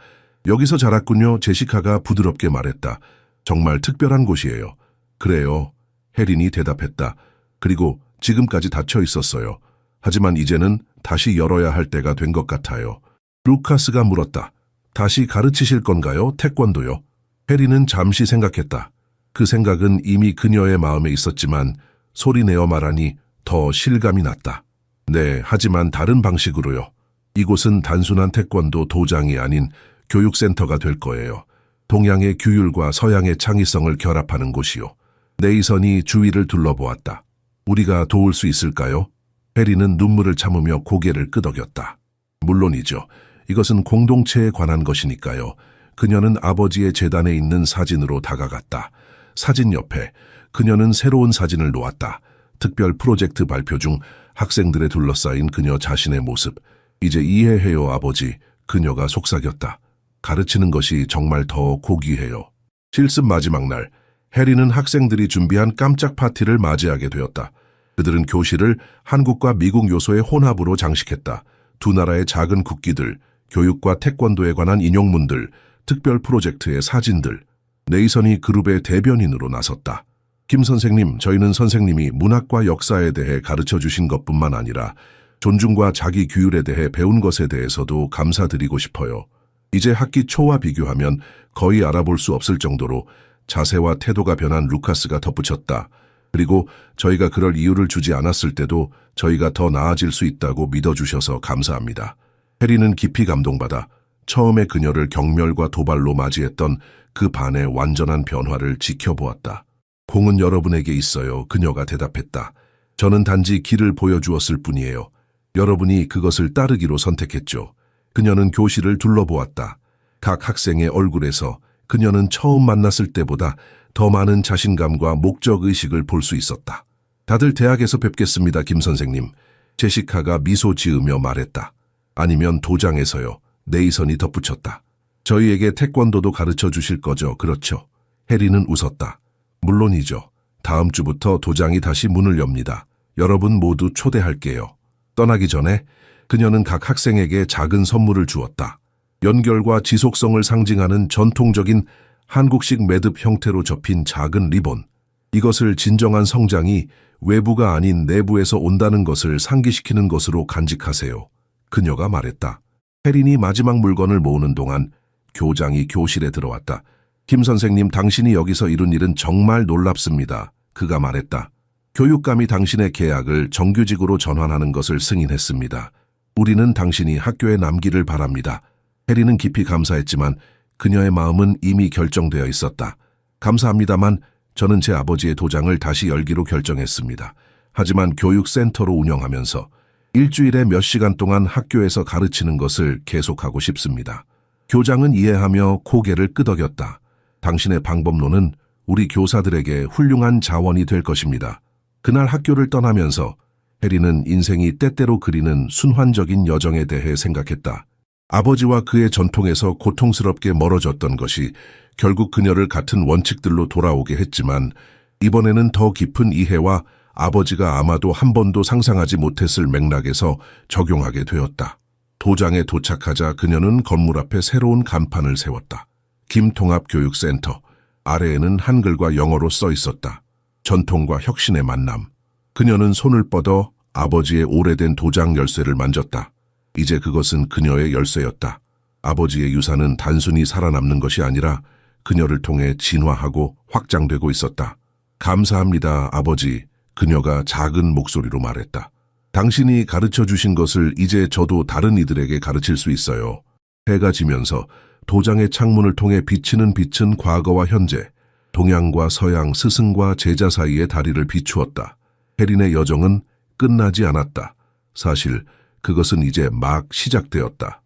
여기서 자랐군요. 제시카가 부드럽게 말했다. 정말 특별한 곳이에요. 그래요. 해린이 대답했다. 그리고 지금까지 닫혀 있었어요. 하지만 이제는 다시 열어야 할 때가 된 것 같아요. 루카스가 물었다. 다시 가르치실 건가요? 태권도요? 해리는 잠시 생각했다. 그 생각은 이미 그녀의 마음에 있었지만 소리내어 말하니 더 실감이 났다. 네, 하지만 다른 방식으로요. 이곳은 단순한 태권도 도장이 아닌 교육센터가 될 거예요. 동양의 규율과 서양의 창의성을 결합하는 곳이요. 네이선이 주위를 둘러보았다. 우리가 도울 수 있을까요? 해리는 눈물을 참으며 고개를 끄덕였다. 물론이죠. 이것은 공동체에 관한 것이니까요. 그녀는 아버지의 재단에 있는 사진으로 다가갔다. 사진 옆에 그녀는 새로운 사진을 놓았다. 특별 프로젝트 발표 중 학생들에 둘러싸인 그녀 자신의 모습. 이제 이해해요, 아버지. 그녀가 속삭였다. 가르치는 것이 정말 더 고귀해요. 실습 마지막 날, 해리는 학생들이 준비한 깜짝 파티를 맞이하게 되었다. 그들은 교실을 한국과 미국 요소의 혼합으로 장식했다. 두 나라의 작은 국기들, 교육과 태권도에 관한 인용문들, 특별 프로젝트의 사진들. 네이선이 그룹의 대변인으로 나섰다. 김 선생님, 저희는 선생님이 문학과 역사에 대해 가르쳐 주신 것뿐만 아니라 존중과 자기 규율에 대해 배운 것에 대해서도 감사드리고 싶어요. 이제 학기 초와 비교하면 거의 알아볼 수 없을 정도로 자세와 태도가 변한 루카스가 덧붙였다. 그리고 저희가 그럴 이유를 주지 않았을 때도 저희가 더 나아질 수 있다고 믿어주셔서 감사합니다. 해리는 깊이 감동받아 처음에 그녀를 경멸과 도발로 맞이했던 그 반의 완전한 변화를 지켜보았다. 공은 여러분에게 있어요. 그녀가 대답했다. 저는 단지 길을 보여주었을 뿐이에요. 여러분이 그것을 따르기로 선택했죠. 그녀는 교실을 둘러보았다. 각 학생의 얼굴에서 그녀는 처음 만났을 때보다 더 많은 자신감과 목적의식을 볼 수 있었다. 다들 대학에서 뵙겠습니다, 김 선생님. 제시카가 미소 지으며 말했다. 아니면 도장에서요. 네이선이 덧붙였다. 저희에게 태권도도 가르쳐 주실 거죠? 그렇죠. 해리는 웃었다. 물론이죠. 다음 주부터 도장이 다시 문을 엽니다. 여러분 모두 초대할게요. 떠나기 전에 그녀는 각 학생에게 작은 선물을 주었다. 연결과 지속성을 상징하는 전통적인 한국식 매듭 형태로 접힌 작은 리본. 이것을 진정한 성장이 외부가 아닌 내부에서 온다는 것을 상기시키는 것으로 간직하세요. 그녀가 말했다. 혜린이 마지막 물건을 모으는 동안 교장이 교실에 들어왔다. 김 선생님, 당신이 여기서 이룬 일은 정말 놀랍습니다. 그가 말했다. 교육감이 당신의 계약을 정규직으로 전환하는 것을 승인했습니다. 우리는 당신이 학교에 남기를 바랍니다. 혜린은 깊이 감사했지만 그녀의 마음은 이미 결정되어 있었다. 감사합니다만 저는 제 아버지의 도장을 다시 열기로 결정했습니다. 하지만 교육센터로 운영하면서 일주일에 몇 시간 동안 학교에서 가르치는 것을 계속하고 싶습니다. 교장은 이해하며 고개를 끄덕였다. 당신의 방법론은 우리 교사들에게 훌륭한 자원이 될 것입니다. 그날 학교를 떠나면서 혜리는 인생이 때때로 그리는 순환적인 여정에 대해 생각했다. 아버지와 그의 전통에서 고통스럽게 멀어졌던 것이 결국 그녀를 같은 원칙들로 돌아오게 했지만 이번에는 더 깊은 이해와 아버지가 아마도 한 번도 상상하지 못했을 맥락에서 적용하게 되었다. 도장에 도착하자 그녀는 건물 앞에 새로운 간판을 세웠다. 김통합교육센터. 아래에는 한글과 영어로 써 있었다. 전통과 혁신의 만남. 그녀는 손을 뻗어 아버지의 오래된 도장 열쇠를 만졌다. 이제 그것은 그녀의 열쇠였다. 아버지의 유산은 단순히 살아남는 것이 아니라 그녀를 통해 진화하고 확장되고 있었다. 감사합니다, 아버지. 그녀가 작은 목소리로 말했다. 당신이 가르쳐 주신 것을 이제 저도 다른 이들에게 가르칠 수 있어요. 해가 지면서 도장의 창문을 통해 비치는 빛은 과거와 현재, 동양과 서양, 스승과 제자 사이의 다리를 비추었다. 혜린의 여정은 끝나지 않았다. 사실 그것은 이제 막 시작되었다.